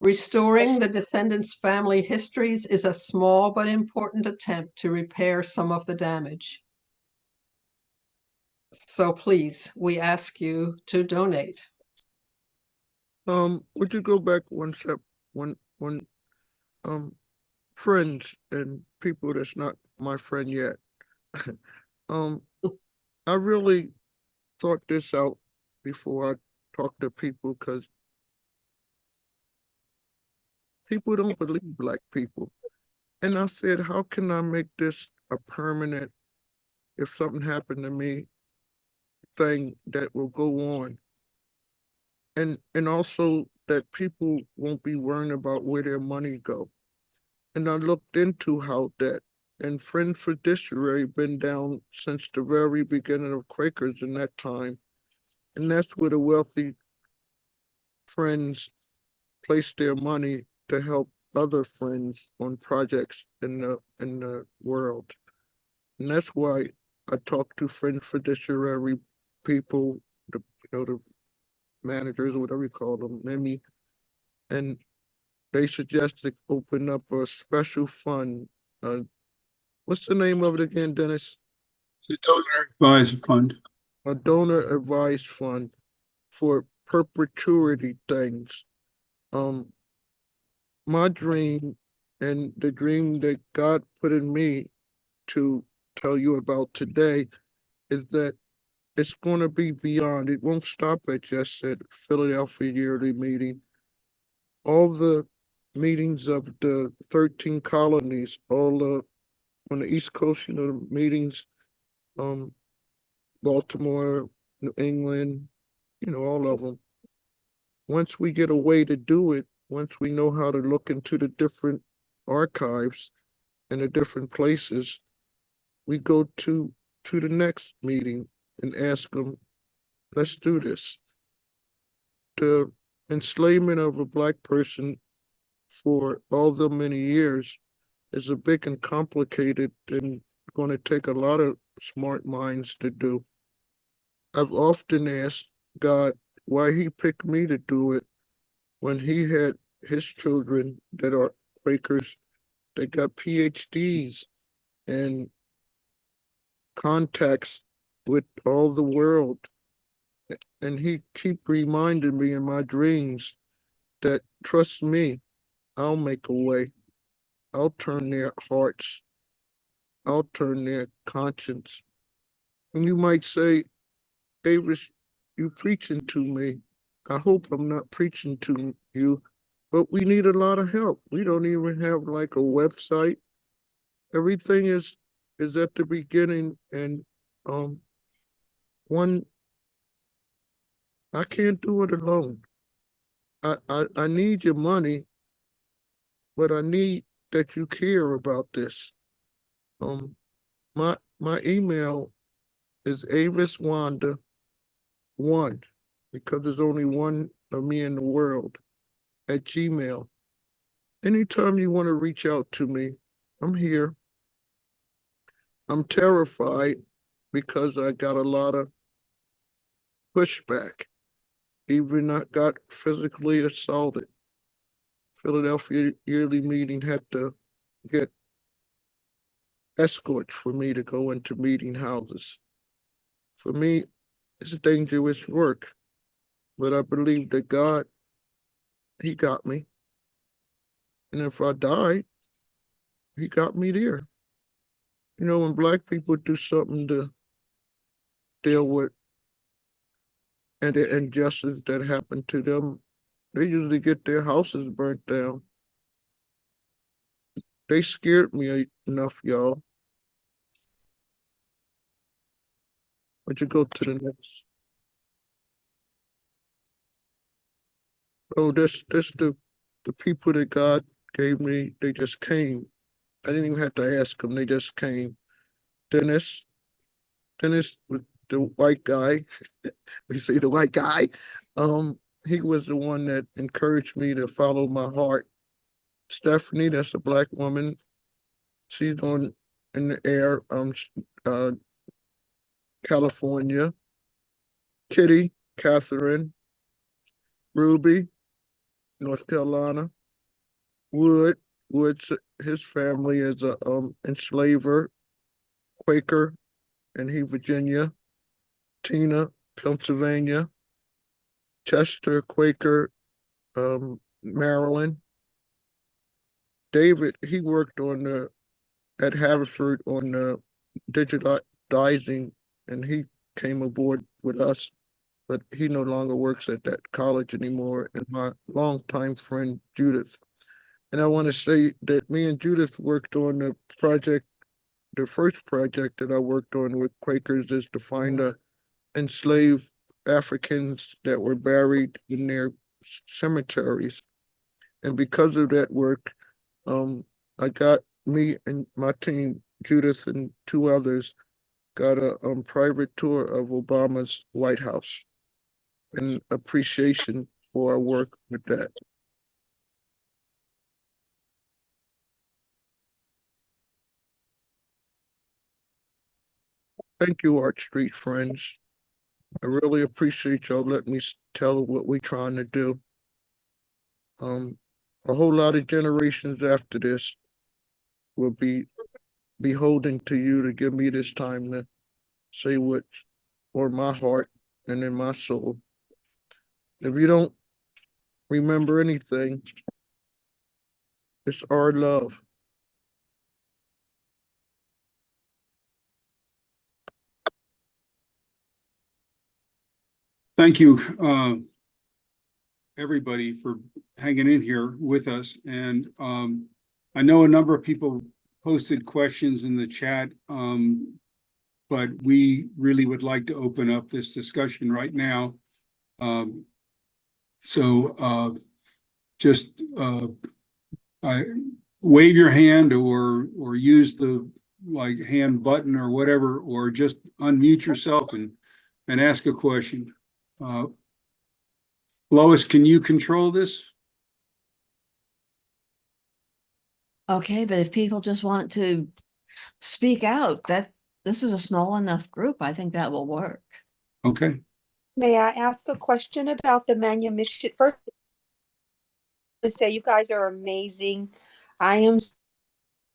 Restoring the descendants' family histories is a small but important attempt to repair some of the damage. So please, we ask you to donate. Would you go back one step, one, friends and people that's not my friend yet? Um, I really thought this out before I talk to people, because people don't believe black people. And I said, how can I make this a permanent, if something happened to me, thing that will go on? And also that people won't be worrying about where their money go. And I looked into how that, and Friends for Judiciary been down since the very beginning of Quakers in that time. And that's where the wealthy friends place their money to help other friends on projects in the world. And that's why I talk to Friends for Judiciary people, the managers or whatever you call them, maybe, and they suggested open up a special fund. What's the name of it again, Dennis? It's a donor advised fund. A donor advised fund for perpetuity things. Um, my dream and the dream that God put in me to tell you about today is that it's going to be beyond. It won't stop at just at Philadelphia yearly meeting. All the meetings of the 13 colonies, all the on the East Coast, the meetings, um, Baltimore, New England, all of them. Once we get a way to do it, once we know how to look into the different archives and the different places, we go to the next meeting and ask them, let's do this. The enslavement of a black person for all the many years is a big and complicated and going to take a lot of smart minds to do. I've often asked God why he picked me to do it when he had his children that are Quakers that got PhDs and contacts with all the world. And he keep reminding me in my dreams that trust me, I'll make a way. I'll turn their hearts. I'll turn their conscience. And you might say, Avis, you preaching to me. I hope I'm not preaching to you, but we need a lot of help. We don't even have like a website. Everything is at the beginning, and um one I can't do it alone. I need your money, but I need that you care about this. Um my email is Avis Wanda 1, because there's only one of me in the world, at Gmail. Anytime you want to reach out to me, I'm here. I'm terrified because I got a lot of pushback. Even I got physically assaulted. Philadelphia yearly meeting had to get escorts for me to go into meeting houses. For me, it's dangerous work, but I believe that God, he got me. And if I die, he got me there. When black people do something to deal with and the injustice that happened to them, they usually get their houses burnt down. They scared me enough, y'all. Would you go to the next? Oh, this the people that God gave me. They just came. I didn't even have to ask them. They just came. Dennis, Dennis, the white guy. We say the white guy. He was the one that encouraged me to follow my heart. Stephanie, that's a black woman. She's on in the air. Uh, California. Kitty, Catherine, Ruby, North Carolina. Wood, Wood's his family is a enslaver, Quaker, and he Virginia. Tina, Pennsylvania, Chester, Quaker, Maryland. David, he worked at Haverford on the digitizing, and he came aboard with us, but he no longer works at that college anymore. And my longtime friend Judith. And I want to say that me and Judith worked on the project. The first project that I worked on with Quakers is to find the enslaved Africans that were buried in their cemeteries. And because of that work, I got me and my team, Judith and two others, got a private tour of Obama's White House in appreciation for our work with that. Thank you, Art Street friends. I really appreciate y'all letting me tell what we're trying to do. A whole lot of generations after this will be beholden to you to give me this time to say what's on my heart and in my soul. If you don't remember anything, it's our love. Thank you, everybody, for hanging in here with us. And I know a number of people posted questions in the chat, but we really would like to open up this discussion right now. Just wave your hand or use the hand button or whatever, or just unmute yourself and ask a question. Lois, can you control this? Okay, but if people just want to speak out, that this is a small enough group, I think that will work. Okay. May I ask a question about the manumission? First, to say you guys are amazing. I am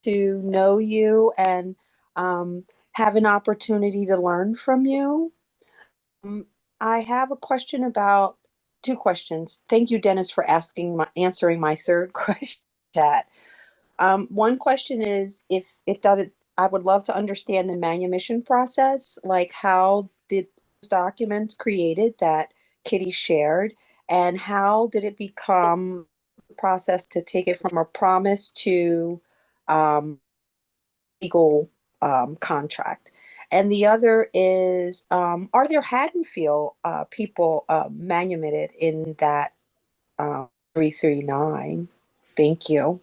to know you and have an opportunity to learn from you. I have a question about two questions. Thank you, Dennis, for answering my third question. One question is if it doesn't, I would love to understand the manumission process. Like, how did those documents created that Kitty shared, and how did it become the process to take it from a promise to legal contract? And the other is, are there Haddonfield people manumitted in that 339? Thank you.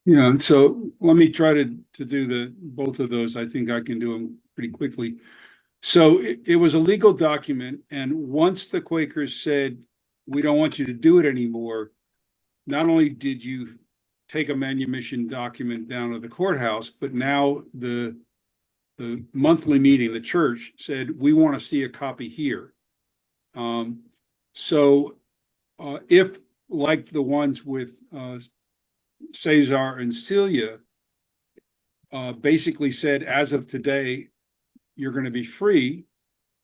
Yeah, so let me try to do both of those. I think I can do them pretty quickly. So it was a legal document, and once the Quakers said, we don't want you to do it anymore, not only did you take a manumission document down to the courthouse, but now the monthly meeting, the church said, we want to see a copy here. If, like the ones with Cesar and Celia, basically said, as of today, you're going to be free,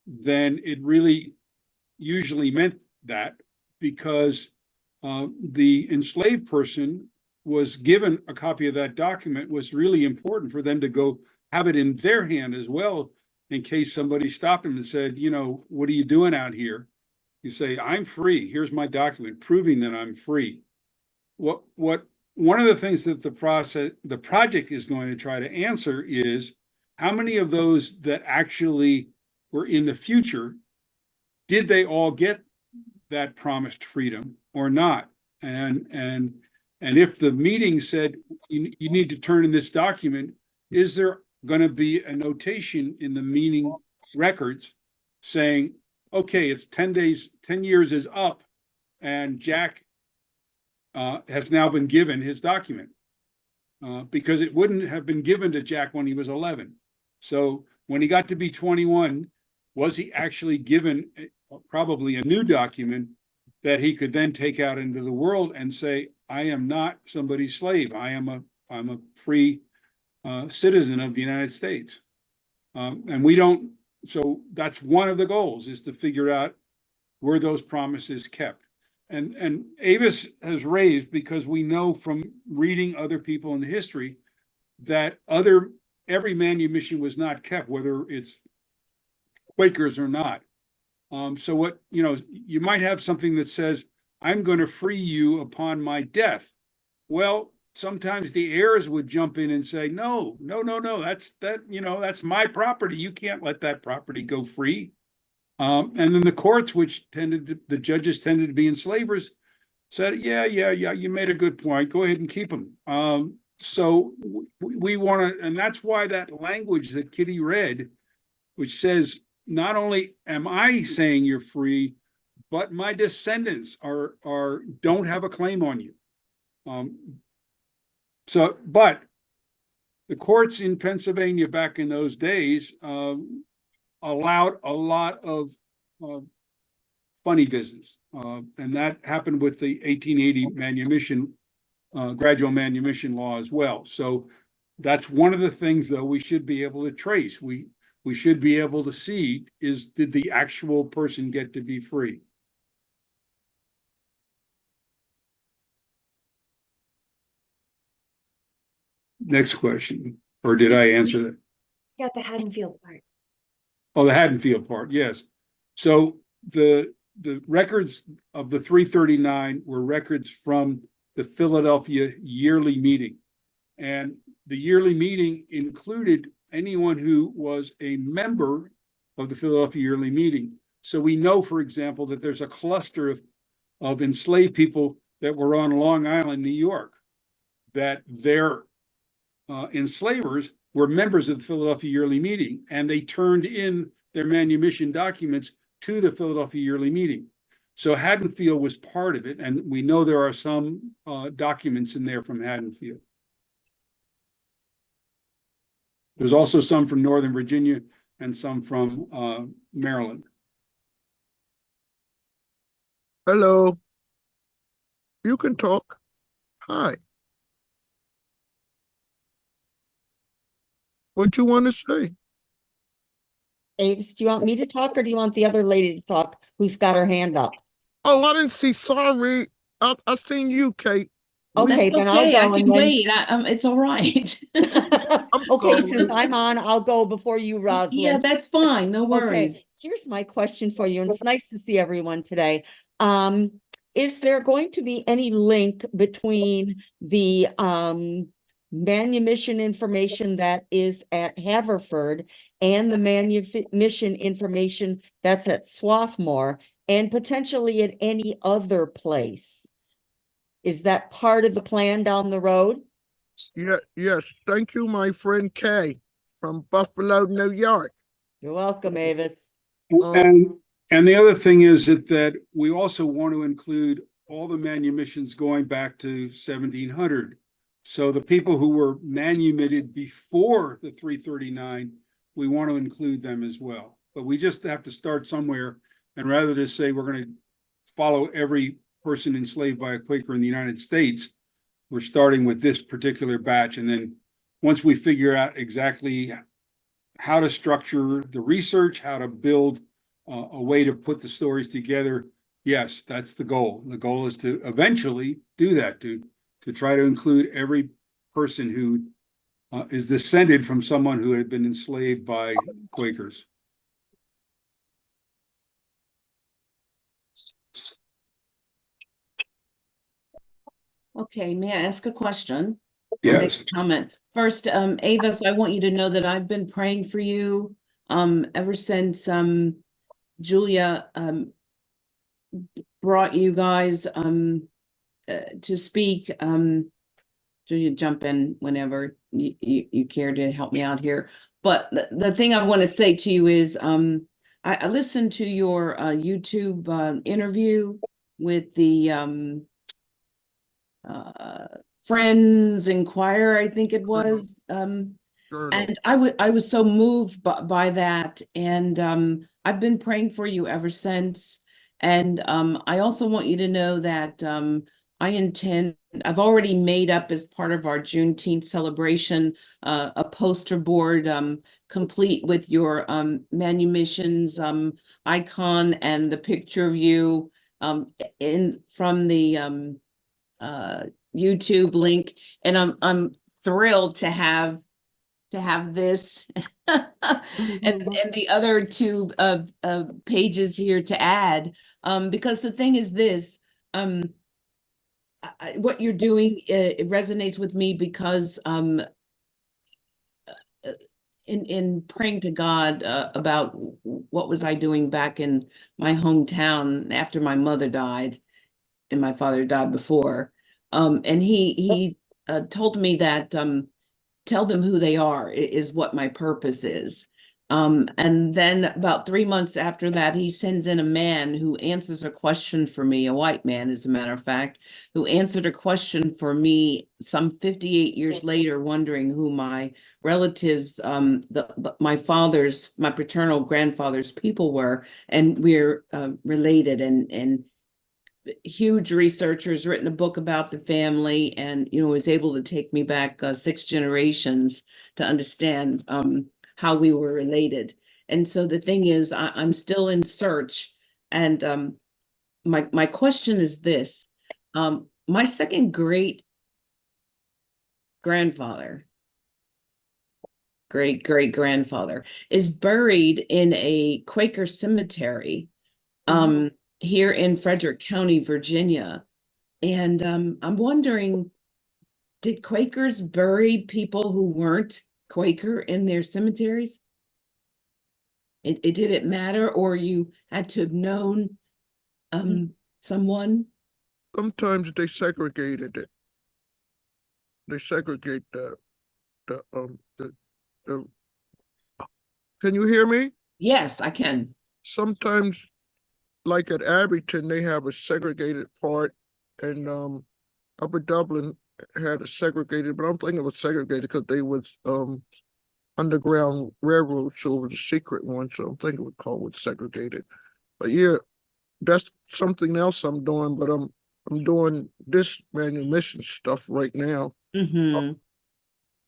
then it really usually meant that, because the enslaved person was given a copy of that document, was really important for them to go have it in their hand as well, in case somebody stopped him and said, what are you doing out here? You say, I'm free. Here's my document proving that I'm free. One of the things that the project is going to try to answer is, how many of those that actually were in the future, did they all get that promised freedom or not? And if the meeting said, you need to turn in this document, is there going to be a notation in the meeting records saying, okay, it's 10 days, 10 years is up, and Jack has now been given his document, because it wouldn't have been given to Jack when he was 11. So when he got to be 21, was he actually given probably a new document that he could then take out into the world and say, I am not somebody's slave. I'm a free citizen of the United States. And we don't so that's one of the goals, is to figure out were those promises kept. And Avis has raised, because we know from reading other people in the history that every manumission was not kept, whether it's Quakers or not. So what, you might have something that says, I'm going to free you upon my death. Well, sometimes the heirs would jump in and say, no, that's my property. You can't let that property go free. And then the courts, the judges tended to be enslavers, said, yeah, you made a good point. Go ahead and keep them. So we want to, and that's why that language that Kitty read, which says, not only am I saying you're free, but my descendants don't have a claim on you. But the courts in Pennsylvania back in those days allowed a lot of funny business, and that happened with the 1880 manumission, gradual manumission law as well. So that's one of the things, though, we should be able to trace. We should be able to see, did the actual person get to be free? Next question, or did I answer that? Got the Haddonfield part. Oh, the Haddonfield part, yes. So the records of the 339 were records from the Philadelphia yearly meeting. And the yearly meeting included anyone who was a member of the Philadelphia yearly meeting. So we know, for example, that there's a cluster of enslaved people that were on Long Island, New York, that their enslavers were members of the Philadelphia yearly meeting, and they turned in their manumission documents to the Philadelphia yearly meeting. So Haddonfield was part of it, and we know there are some documents in there from Haddonfield. There's also some from Northern Virginia and some from Maryland. Hello. You can talk. Hi. What you want to say? Avis, do you want me to talk, or do you want the other lady to talk who's got her hand up? Oh, I didn't see. Sorry. I seen you, Kate. Okay, That's then I'll okay, I go can and then. wait. It's all right. Okay, sorry. since I'm on, I'll go before you, Yeah, Rosalind. that's fine. No Okay, worries. here's my question for you, and it's nice to see everyone today. Is there going to be any link between the manumission information that is at Haverford and the manumission information that's at Swarthmore and potentially at any other place? Is that part of the plan down the road? Yeah, yes. Thank you, my friend Kay from Buffalo, New York. You're welcome, Avis. And the other thing is that we also want to include all the manumissions going back to 1700. So the people who were manumitted before the 339, we want to include them as well. But we just have to start somewhere, and rather than say we're going to follow every person enslaved by a Quaker in the United States, we're starting with this particular batch. And then once we figure out exactly how to structure the research, how to build a way to put the stories together, yes, that's the goal. The goal is to eventually do that, to try to include every person who is descended from someone who had been enslaved by Quakers. Okay, may I ask a question? Or make Yes. a comment? First, Avis, I want you to know that I've been praying for you ever since Julia brought you guys to speak. Julia, jump in whenever you care to help me out here. But the thing I want to say to you is I listened to your YouTube interview with the Friends Inquirer, I think it was. And I was so moved by that, and I've been praying for you ever since. And I also want you to know that I've already made up as part of our Juneteenth celebration, a poster board, complete with your, Manumissions, icon and the picture of you, from the, YouTube link. And I'm thrilled to have this and the other two pages here to add, because the thing is this, what you're doing, it resonates with me because in praying to God about what was I doing back in my hometown after my mother died and my father died before, and he told me that tell them who they are is what my purpose is. And then about 3 months after that, he sends in a man who answers a question for me, a white man, as a matter of fact, who answered a question for me some 58 years later, wondering who my relatives, my paternal grandfather's people were. And we're related, and huge researchers, written a book about the family, and was able to take me back 6 generations to understand how we were related. And so the thing is, I'm still in search. And my question is this: my second great grandfather, great grandfather, is buried in a Quaker cemetery here in Frederick County, Virginia. And I'm wondering, did Quakers bury people who weren't Quaker in their cemeteries? It didn't matter, or you had to have known someone? Sometimes they segregated it. They segregate the can you hear me? Yes, I can. Sometimes, like at Abington, they have a segregated part, and Upper Dublin had a segregated, but I'm thinking it was segregated because they was Underground Railroad, so it was a secret one, so I'm thinking it was called segregated. But yeah, that's something else I'm doing, but I'm doing this manumission stuff right now. Mm-hmm.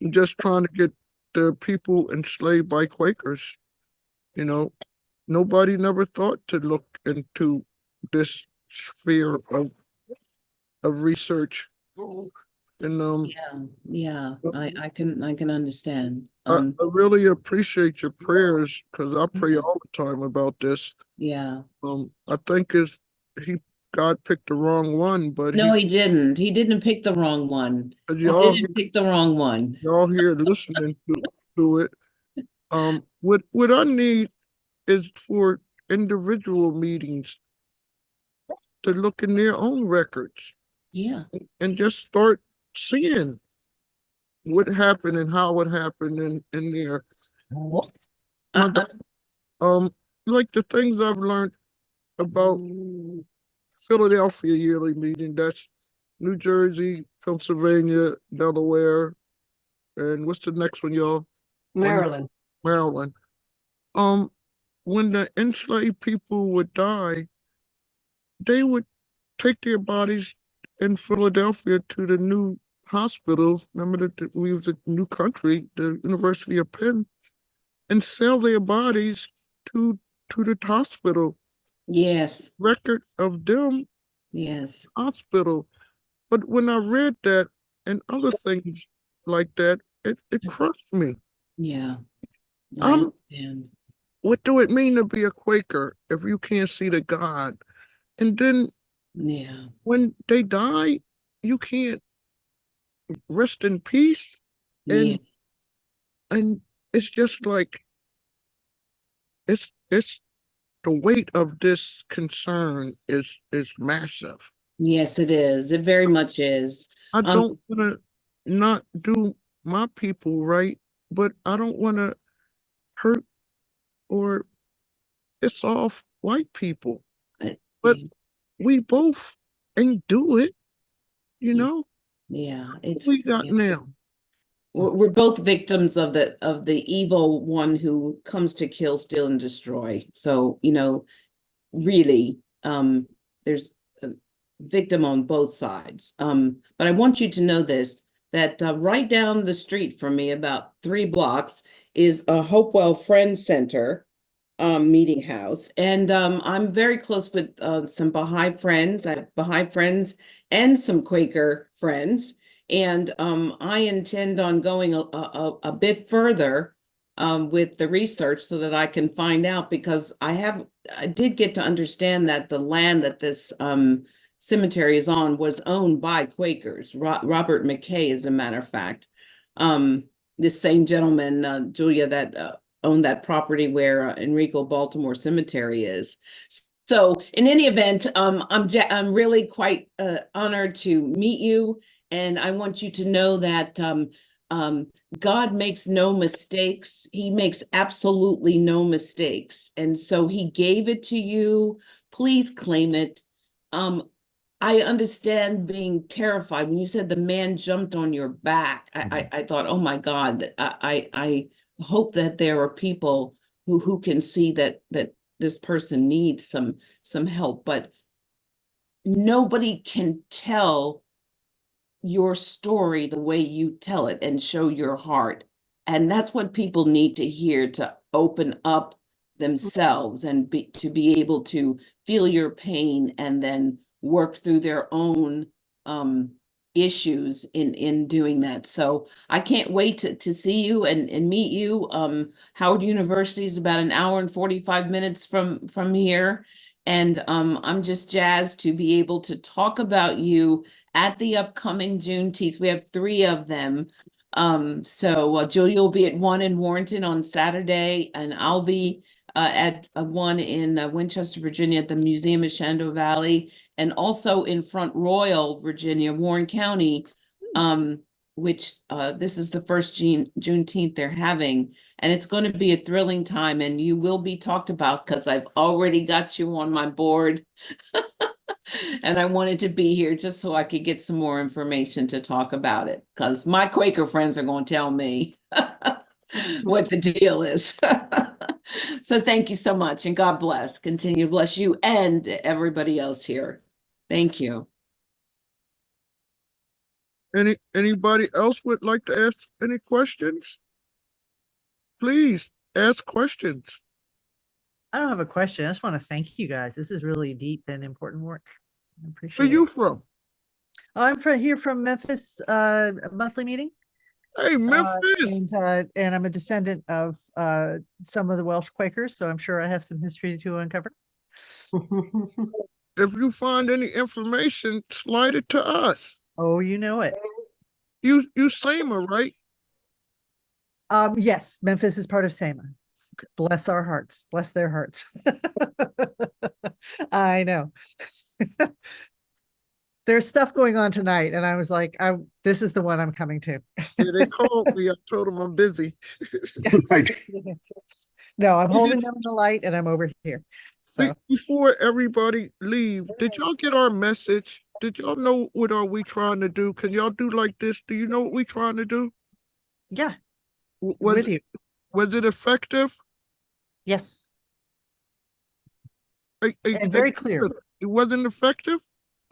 I'm just trying to get the people enslaved by Quakers. Nobody never thought to look into this sphere of research. And Yeah, I can understand. I really appreciate your prayers, because I pray all the time about this. Yeah. I think God picked the wrong one, but No, he didn't. He didn't pick the wrong one. He didn't pick the wrong one. y'all here listening to it. What I need is for individual meetings to look in their own records Yeah. and just start seeing what happened and how it happened in there. I- Like the things I've learned about Philadelphia yearly meeting, that's New Jersey, Pennsylvania, Delaware, and what's the next one, y'all? Maryland. Maryland. When the enslaved people would die, they would take their bodies in Philadelphia to the new hospital. Remember that we was a new country, the University of Penn, and sell their bodies to the hospital. Yes. Record of them Yes. hospital. But when I read that and other things like that, it crushed me. Yeah. I understand. What do it mean to be a Quaker if you can't see the God? And then Yeah. when they die, you can't rest in peace. Yeah. And it's just like it's the weight of this concern is massive. Yes, it is. It very much is. I don't want to not do my people right, but I don't want to hurt or piss off white people. But we both ain't do it, Yeah, we got now. We're both victims of the evil one who comes to kill, steal, and destroy. So, really, there's victim on both sides. But I want you to know this, that right down the street from me, about 3 blocks, is a Hopewell Friends Center meeting house. And I'm very close with some Baha'i friends. I have Baha'i friends and some Quaker friends. And I intend on going a bit further with the research so that I can find out, because I did get to understand that the land that this cemetery is on was owned by Quakers. Robert McKay, as a matter of fact. This same gentleman, Julia, that owned that property where Enrico Baltimore Cemetery is. So in any event, I'm really quite honored to meet you, and I want you to know that God makes no mistakes. He makes absolutely no mistakes, and so He gave it to you. Please claim it. I understand being terrified. When you said the man jumped on your back, I thought, oh my God, I hope that there are people who can see that this person needs some help, but nobody can tell your story the way you tell it and show your heart. And that's what people need to hear, to open up themselves and to be able to feel your pain and then work through their own issues in doing that. So I can't wait to see you and meet you. Howard University is about an hour and 45 minutes from here. And I'm just jazzed to be able to talk about you at the upcoming Juneteenth. We have 3 of them. So Julia will be at one in Warrenton on Saturday, and I'll be at one in Winchester, Virginia, at the Museum of Shenandoah Valley, and also in Front Royal, Virginia, Warren County, which this is the first Juneteenth they're having. And it's going to be a thrilling time, and you will be talked about because I've already got you on my board. And I wanted to be here just so I could get some more information to talk about it, because my Quaker friends are going to tell me what the deal is. So thank you so much, and God bless. Continue to bless you and everybody else here. Thank you. Anybody else would like to ask any questions? Please ask questions. I don't have a question. I just want to thank you guys. This is really deep and important work. I Where appreciate you it. from? I'm here from Memphis, monthly meeting. Hey, Memphis. And I'm a descendant of some of the Welsh Quakers, so I'm sure I have some history to uncover. If you find any information, slide it to us. Oh, you know it. You Sama, right? Yes, Memphis is part of SAMA. Bless our hearts. Bless their hearts. I know. There's stuff going on tonight, and I was like, this is the one I'm coming to. Yeah, they called me. I told them I'm busy. Right. No, I'm holding them in the light, and I'm over here. So Before everybody leave, did y'all get our message? Did y'all know what are we trying to do? Can y'all do like this? Do you know what we trying to do? yeah, Was with you. Was it effective? Yes, and very clear. It wasn't effective?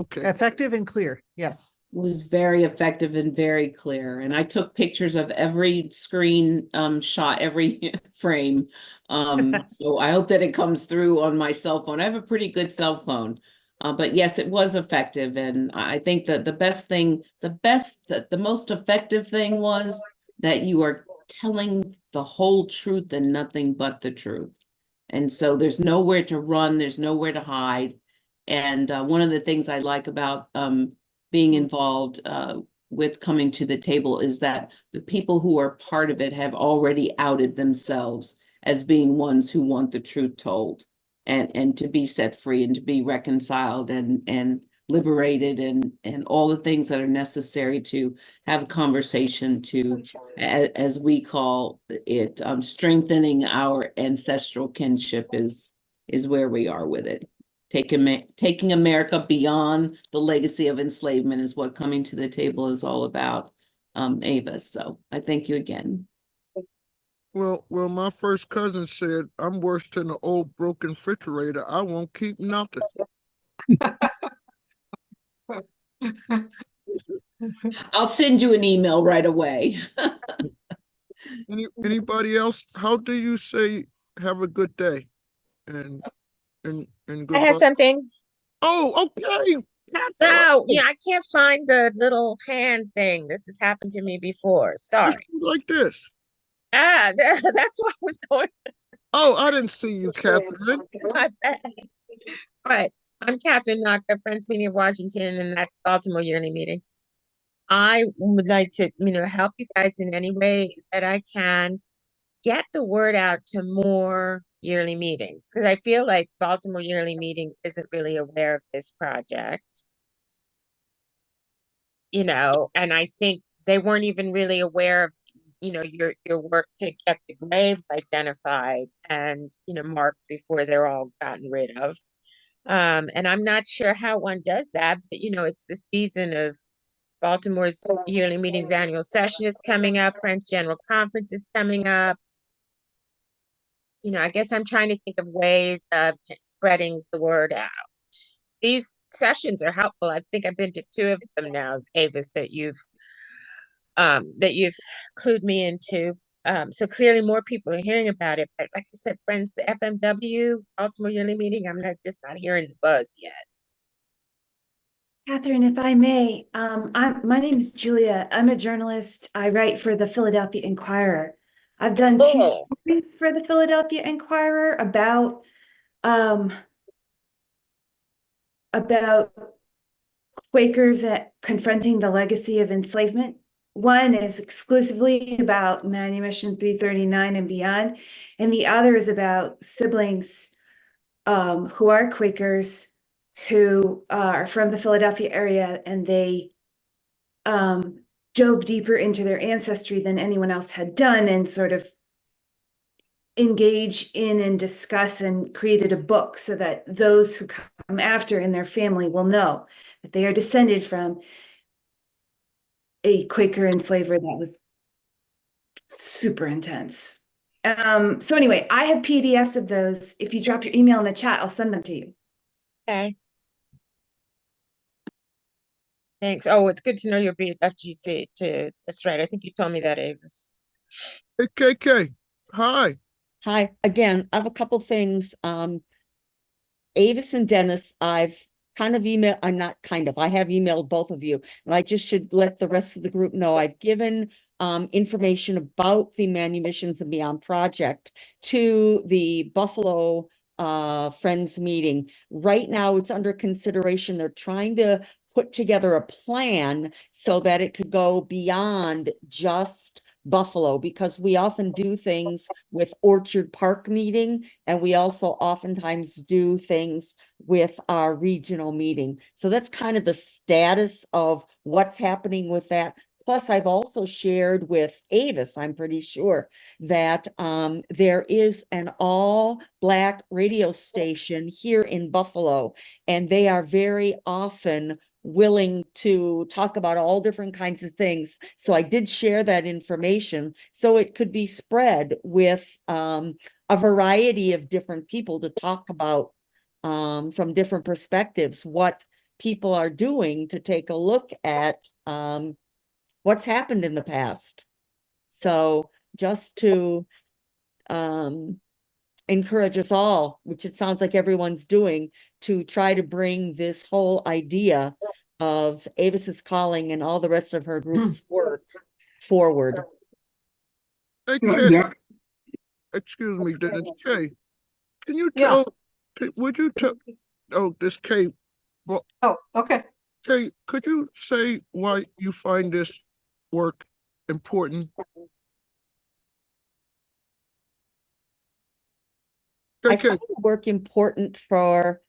Okay. Effective and clear. Yes. It was very effective and very clear. And I took pictures of every screen shot, every frame. So I hope that it comes through on my cell phone. I have a pretty good cell phone. But yes, it was effective. And I think that the most effective thing was that you are telling the whole truth and nothing but the truth. And so there's nowhere to run, there's nowhere to hide. And one of the things I like about being involved with coming to the table is that the people who are part of it have already outed themselves as being ones who want the truth told, and to be set free and to be reconciled and liberated and all the things that are necessary to have a conversation to, as we call it, strengthening our ancestral kinship is where we are with it. Taking America beyond the legacy of enslavement is what coming to the table is all about, Avis. So I thank you again. Well, my first cousin said, I'm worse than an old broken refrigerator. I won't keep nothing. I'll send you an email right away. Anybody else? How do you say have a good day and and I have goodbye? something. Oh, okay. Catherine. No, yeah, I can't find the little hand thing. This has happened to me before. Just Sorry. like this. That's why I was going. Oh, I didn't see you, Catherine. My bad. Right. I'm Catherine Knocker, Friends Meeting of Washington, and that's Baltimore Yearly Meeting. I would like to, help you guys in any way that I can get the word out to more yearly meetings. Because I feel like Baltimore Yearly Meeting isn't really aware of this project. And I think they weren't even really aware of, your work to get the graves identified and, marked before they're all gotten rid of. And I'm not sure how one does that, but it's the season of Baltimore's yearly meetings annual session is coming up, French General Conference is coming up. I guess I'm trying to think of ways of spreading the word out. These sessions are helpful. I think I've been to 2 of them now, Avis, that you've clued me into. So clearly more people are hearing about it. But like I said, friends, the FMW Baltimore Yearly Meeting, I'm not hearing the buzz yet. Catherine, if I may, my name is Julia. I'm a journalist. I write for the Philadelphia Inquirer. I've done 2 Cool. stories for the Philadelphia Inquirer about Quakers confronting the legacy of enslavement. One is exclusively about Manumission 339 and beyond, and the other is about siblings who are Quakers, who are from the Philadelphia area, and they dove deeper into their ancestry than anyone else had done and sort of engage in and discuss and created a book so that those who come after in their family will know that they are descended from a Quaker enslaver that was super intense. So anyway, I have PDFs of those. If you drop your email in the chat, I'll send them to you. Okay. Thanks. Oh, it's good to know you're FGC too. That's right. I think you told me that, Avis. Hey, KK. Hi. Hi, again, I have a couple things. Avis and Dennis, I've kind of I have emailed both of you, and I just should let the rest of the group know I've given information about the Manumissions and Beyond project to the Buffalo Friends meeting. Right now, it's under consideration. They're trying to put together a plan so that it could go beyond just Buffalo, because we often do things with Orchard Park meeting, and we also oftentimes do things with our regional meeting. So that's kind of the status of what's happening with that. Plus, I've also shared with Avis, I'm pretty sure, that there is an all-Black radio station here in Buffalo, and they are very often willing to talk about all different kinds of things. So I did share that information so it could be spread with a variety of different people to talk about from different perspectives what people are doing to take a look at what's happened in the past. So just to encourage us all, which it sounds like everyone's doing, to try to bring this whole idea of Avis's calling and all the rest of her group's work forward. Hey, Yeah, Kay. yeah. Excuse me, Dennis. Kay, can you Yeah. would you tell, oh, this Kay, well, Oh, okay. Kay, could you say why you find this work important? I KK, find the work important for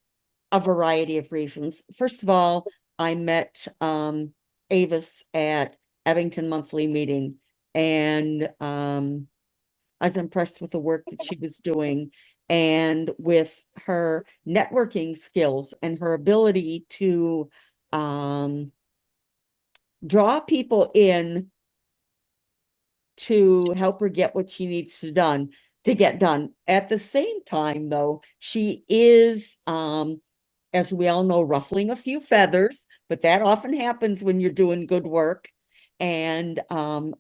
a variety of reasons. First of all, I met Avis at Abington Monthly Meeting, and I was impressed with the work that she was doing and with her networking skills and her ability to draw people in to help her get what she needs to get done. At the same time, though, she is as we all know, ruffling a few feathers, but that often happens when you're doing good work and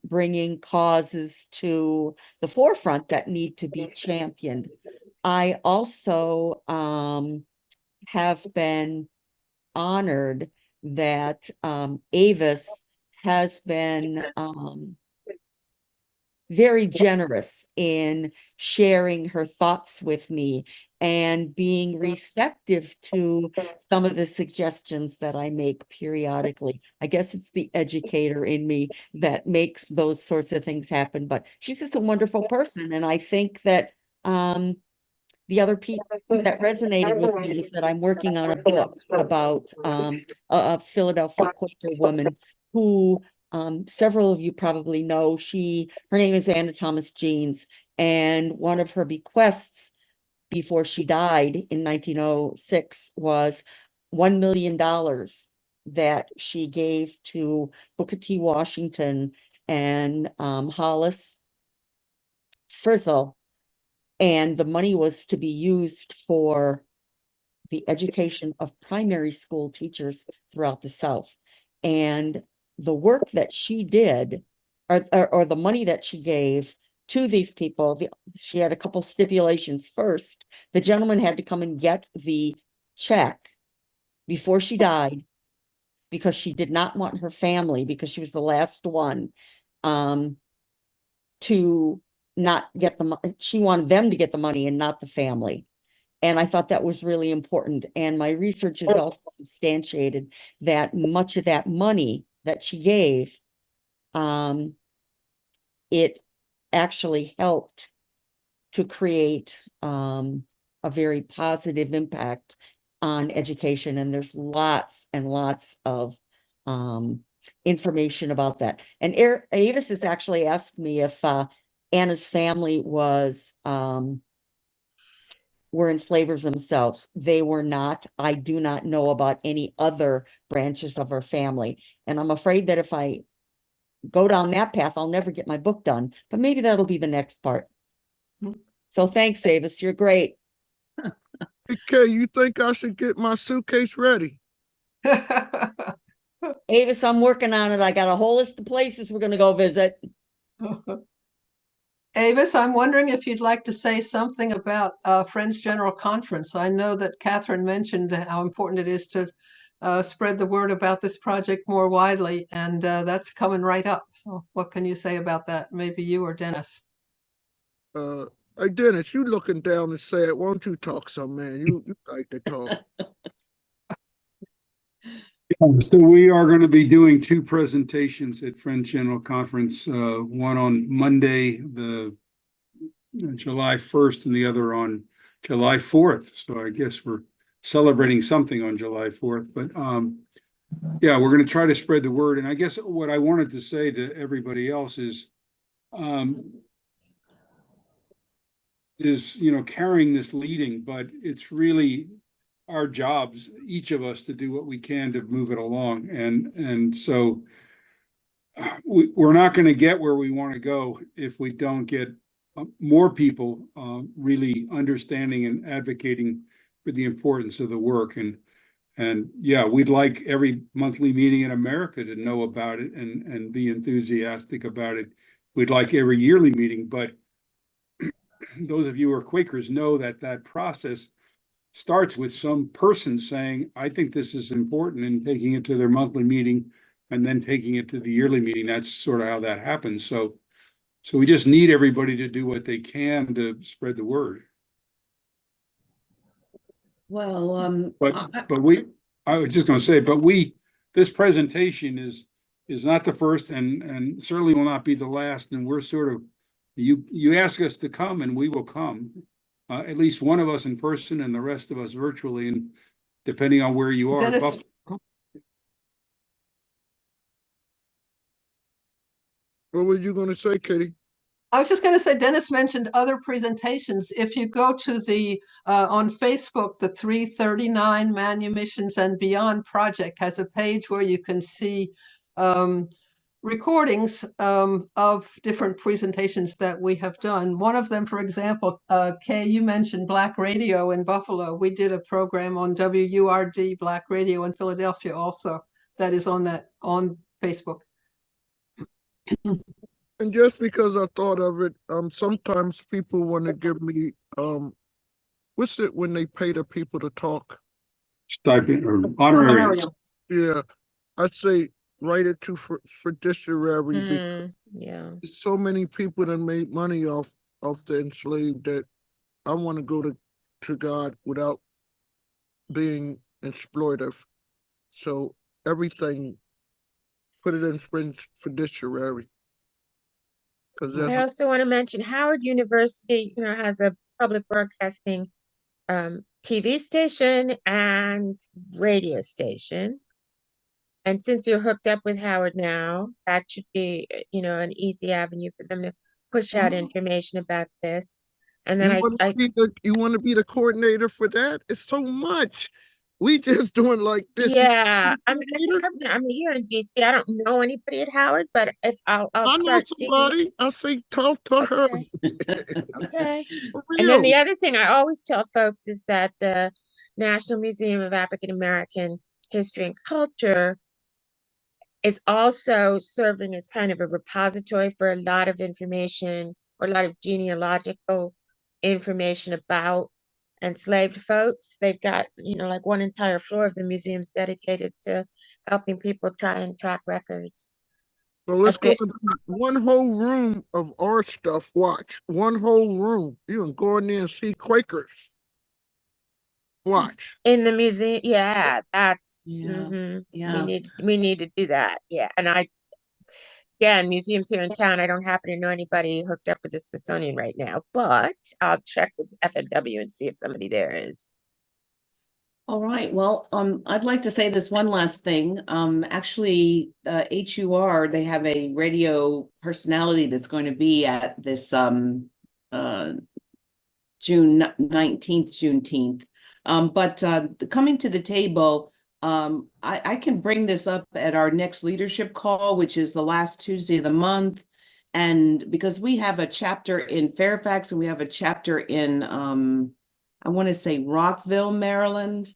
bringing causes to the forefront that need to be championed. I also have been honored that Avis has been very generous in sharing her thoughts with me and being receptive to some of the suggestions that I make periodically. I guess it's the educator in me that makes those sorts of things happen, but she's just a wonderful person. And I think that the other piece that resonated with me is that I'm working on a book about a Philadelphia Quaker woman who several of you probably know. Her name is Anna Thomas Jeans, and one of her bequests before she died in 1906 was $1 million that she gave to Booker T. Washington and Hollis Frizzle. And the money was to be used for the education of primary school teachers throughout the South. And the work that she did, or the money that she gave to these people, she had a couple stipulations. First, the gentleman had to come and get the check before she died, because she did not want her family, because she was the last one, to not get the money. She wanted them to get the money and not the family. And I thought that was really important. And my research has also substantiated that much of that money that she gave, it actually helped to create a very positive impact on education. And there's lots and lots of information about that. And Avis has actually asked me if Anna's family were enslavers themselves. They were not. I do not know about any other branches of her family. And I'm afraid that if I go down that path, I'll never get my book done. But maybe that'll be the next part. So thanks, Avis. You're great. Hey, Kay, you think I should get my suitcase ready? Avis, I'm working on it. I got a whole list of places we're going to go visit. Avis, I'm wondering if you'd like to say something about Friends General Conference. I know that Catherine mentioned how important it is to spread the word about this project more widely, and that's coming right up. So what can you say about that? Maybe you or Dennis. Hey, Dennis, you looking down and sad. Why don't you talk some, man? You like to talk. So we are going to be doing two presentations at Friends General Conference, one on Monday, the July 1st, and the other on July 4th. So I guess we're celebrating something on July 4th. But yeah, we're going to try to spread the word. And I guess what I wanted to say to everybody else is, carrying this leading, but it's really our jobs, each of us, to do what we can to move it along. And so we're not going to get where we want to go if we don't get more people really understanding and advocating for the importance of the work. And yeah, we'd like every monthly meeting in America to know about it and be enthusiastic about it. We'd like every yearly meeting, but those of you who are Quakers know that that process starts with some person saying, I think this is important, and taking it to their monthly meeting and then taking it to the yearly meeting. That's sort of how that happens. So we just need everybody to do what they can to spread the word. Well, I was just going to say, this presentation is not the first and certainly will not be the last. And we're sort of, you ask us to come and we will come. At least one of us in person and the rest of us virtually, and depending on where you are. Dennis, What were you going to say, Katie? I was just going to say, Dennis mentioned other presentations. If you go to the, on Facebook, the 339 Manumissions and Beyond project has a page where you can see recordings of different presentations that we have done. One of them, for example, Kay, you mentioned Black Radio in Buffalo. We did a program on WURD Black Radio in Philadelphia also that is on Facebook. And just because I thought of it, sometimes people want to give me, what's it when they pay the people to talk? Stipend or honorary. Yeah, I say write it to for fiduciary because Yeah. so many people that made money off the enslaved that I want to go to God without being exploitive. So everything, put it in fiduciary. Because I that's also want to mention Howard University, has a public broadcasting TV station and radio station. And since you're hooked up with Howard now, that should be, an easy avenue for them to push out information about this. And then you want to be the coordinator for that? It's so much. We just doing like this. yeah, I'm here in DC. I don't know anybody at Howard, but if I'll I know start digging. somebody. I say talk to her. Okay. Okay. For And then real. the other thing I always tell folks is that the National Museum of African American History and Culture is also serving as kind of a repository for a lot of information or a lot of genealogical information about enslaved folks. They've got, like one entire floor of the museum's dedicated to helping people try and track records. So it's Okay. going to be one whole room of our stuff. Watch. One whole room. You can go in there and see Quakers. Watch. In the museum, yeah, that's Yeah. we need to do that. Yeah. And again, museums here in town, I don't happen to know anybody hooked up with the Smithsonian right now, but I'll check with FNW and see if somebody there is. All right. Well, I'd like to say this one last thing. Actually, HUR, they have a radio personality that's going to be at this June 19th, Juneteenth. But coming to the table, I can bring this up at our next leadership call, which is the last Tuesday of the month. And because we have a chapter in Fairfax and we have a chapter in, I want to say Rockville, Maryland.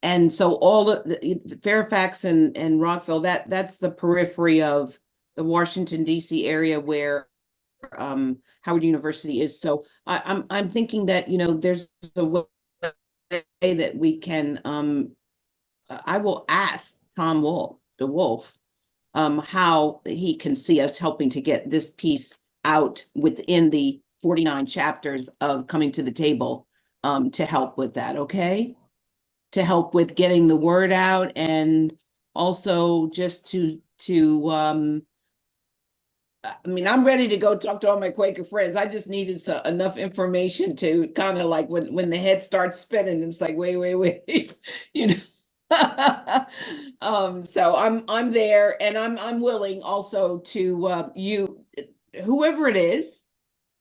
And so all of the Fairfax and Rockville, that's the periphery of the Washington, D.C. area where Howard University is. So I'm thinking that, there's a way that we can, I will ask Tom Wolf, how he can see us helping to get this piece out within the 49 chapters of Coming to the Table, to help with that, okay? To help with getting the word out and also just to I'm ready to go talk to all my Quaker friends. I just needed enough information to kind of like when the head starts spinning, it's like, wait, so I'm there and I'm willing also to whoever it is,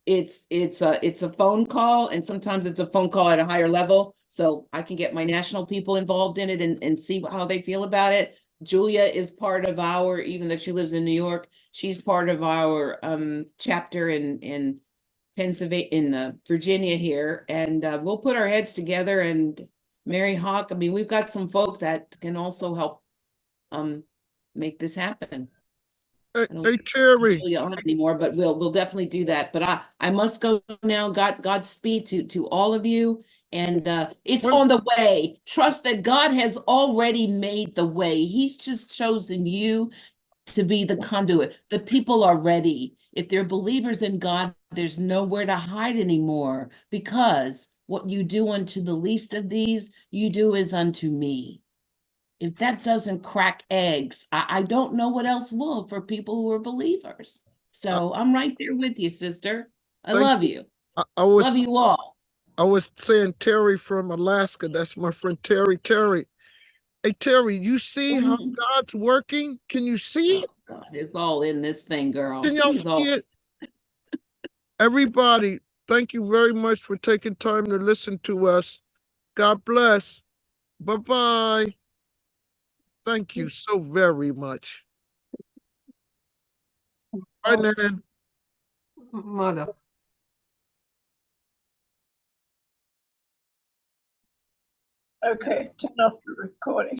it's a phone call, and sometimes it's a phone call at a higher level. So I can get my national people involved in it and see how they feel about it. Julia is part of our, even though she lives in New York, she's part of our chapter in Pennsylvania, in Virginia here, and we'll put our heads together. And Mary Hawk, I mean, we've got some folk that can also help make this happen. Hey, Terry. Julia on anymore, but we'll definitely do that. But I must go now. Godspeed to all of you. And it's on the way. Trust that God has already made the way. He's just chosen you to be the conduit. The people are ready. If they're believers in God, there's nowhere to hide anymore, because what you do unto the least of these, you do as unto me. If that doesn't crack eggs, I don't know what else will for people who are believers. So I'm right there with you, sister. I love you. Love you all. I was saying Terry from Alaska. That's my friend Terry. Terry. Hey, Terry, you see how God's working? Can you see it? God, it's all in this thing, girl. Can y'all see it? Everybody, thank you very much for taking time to listen to us. God bless. Bye-bye. Thank you so very much. Bye, Nan. Wanda. Okay, turn off the recording.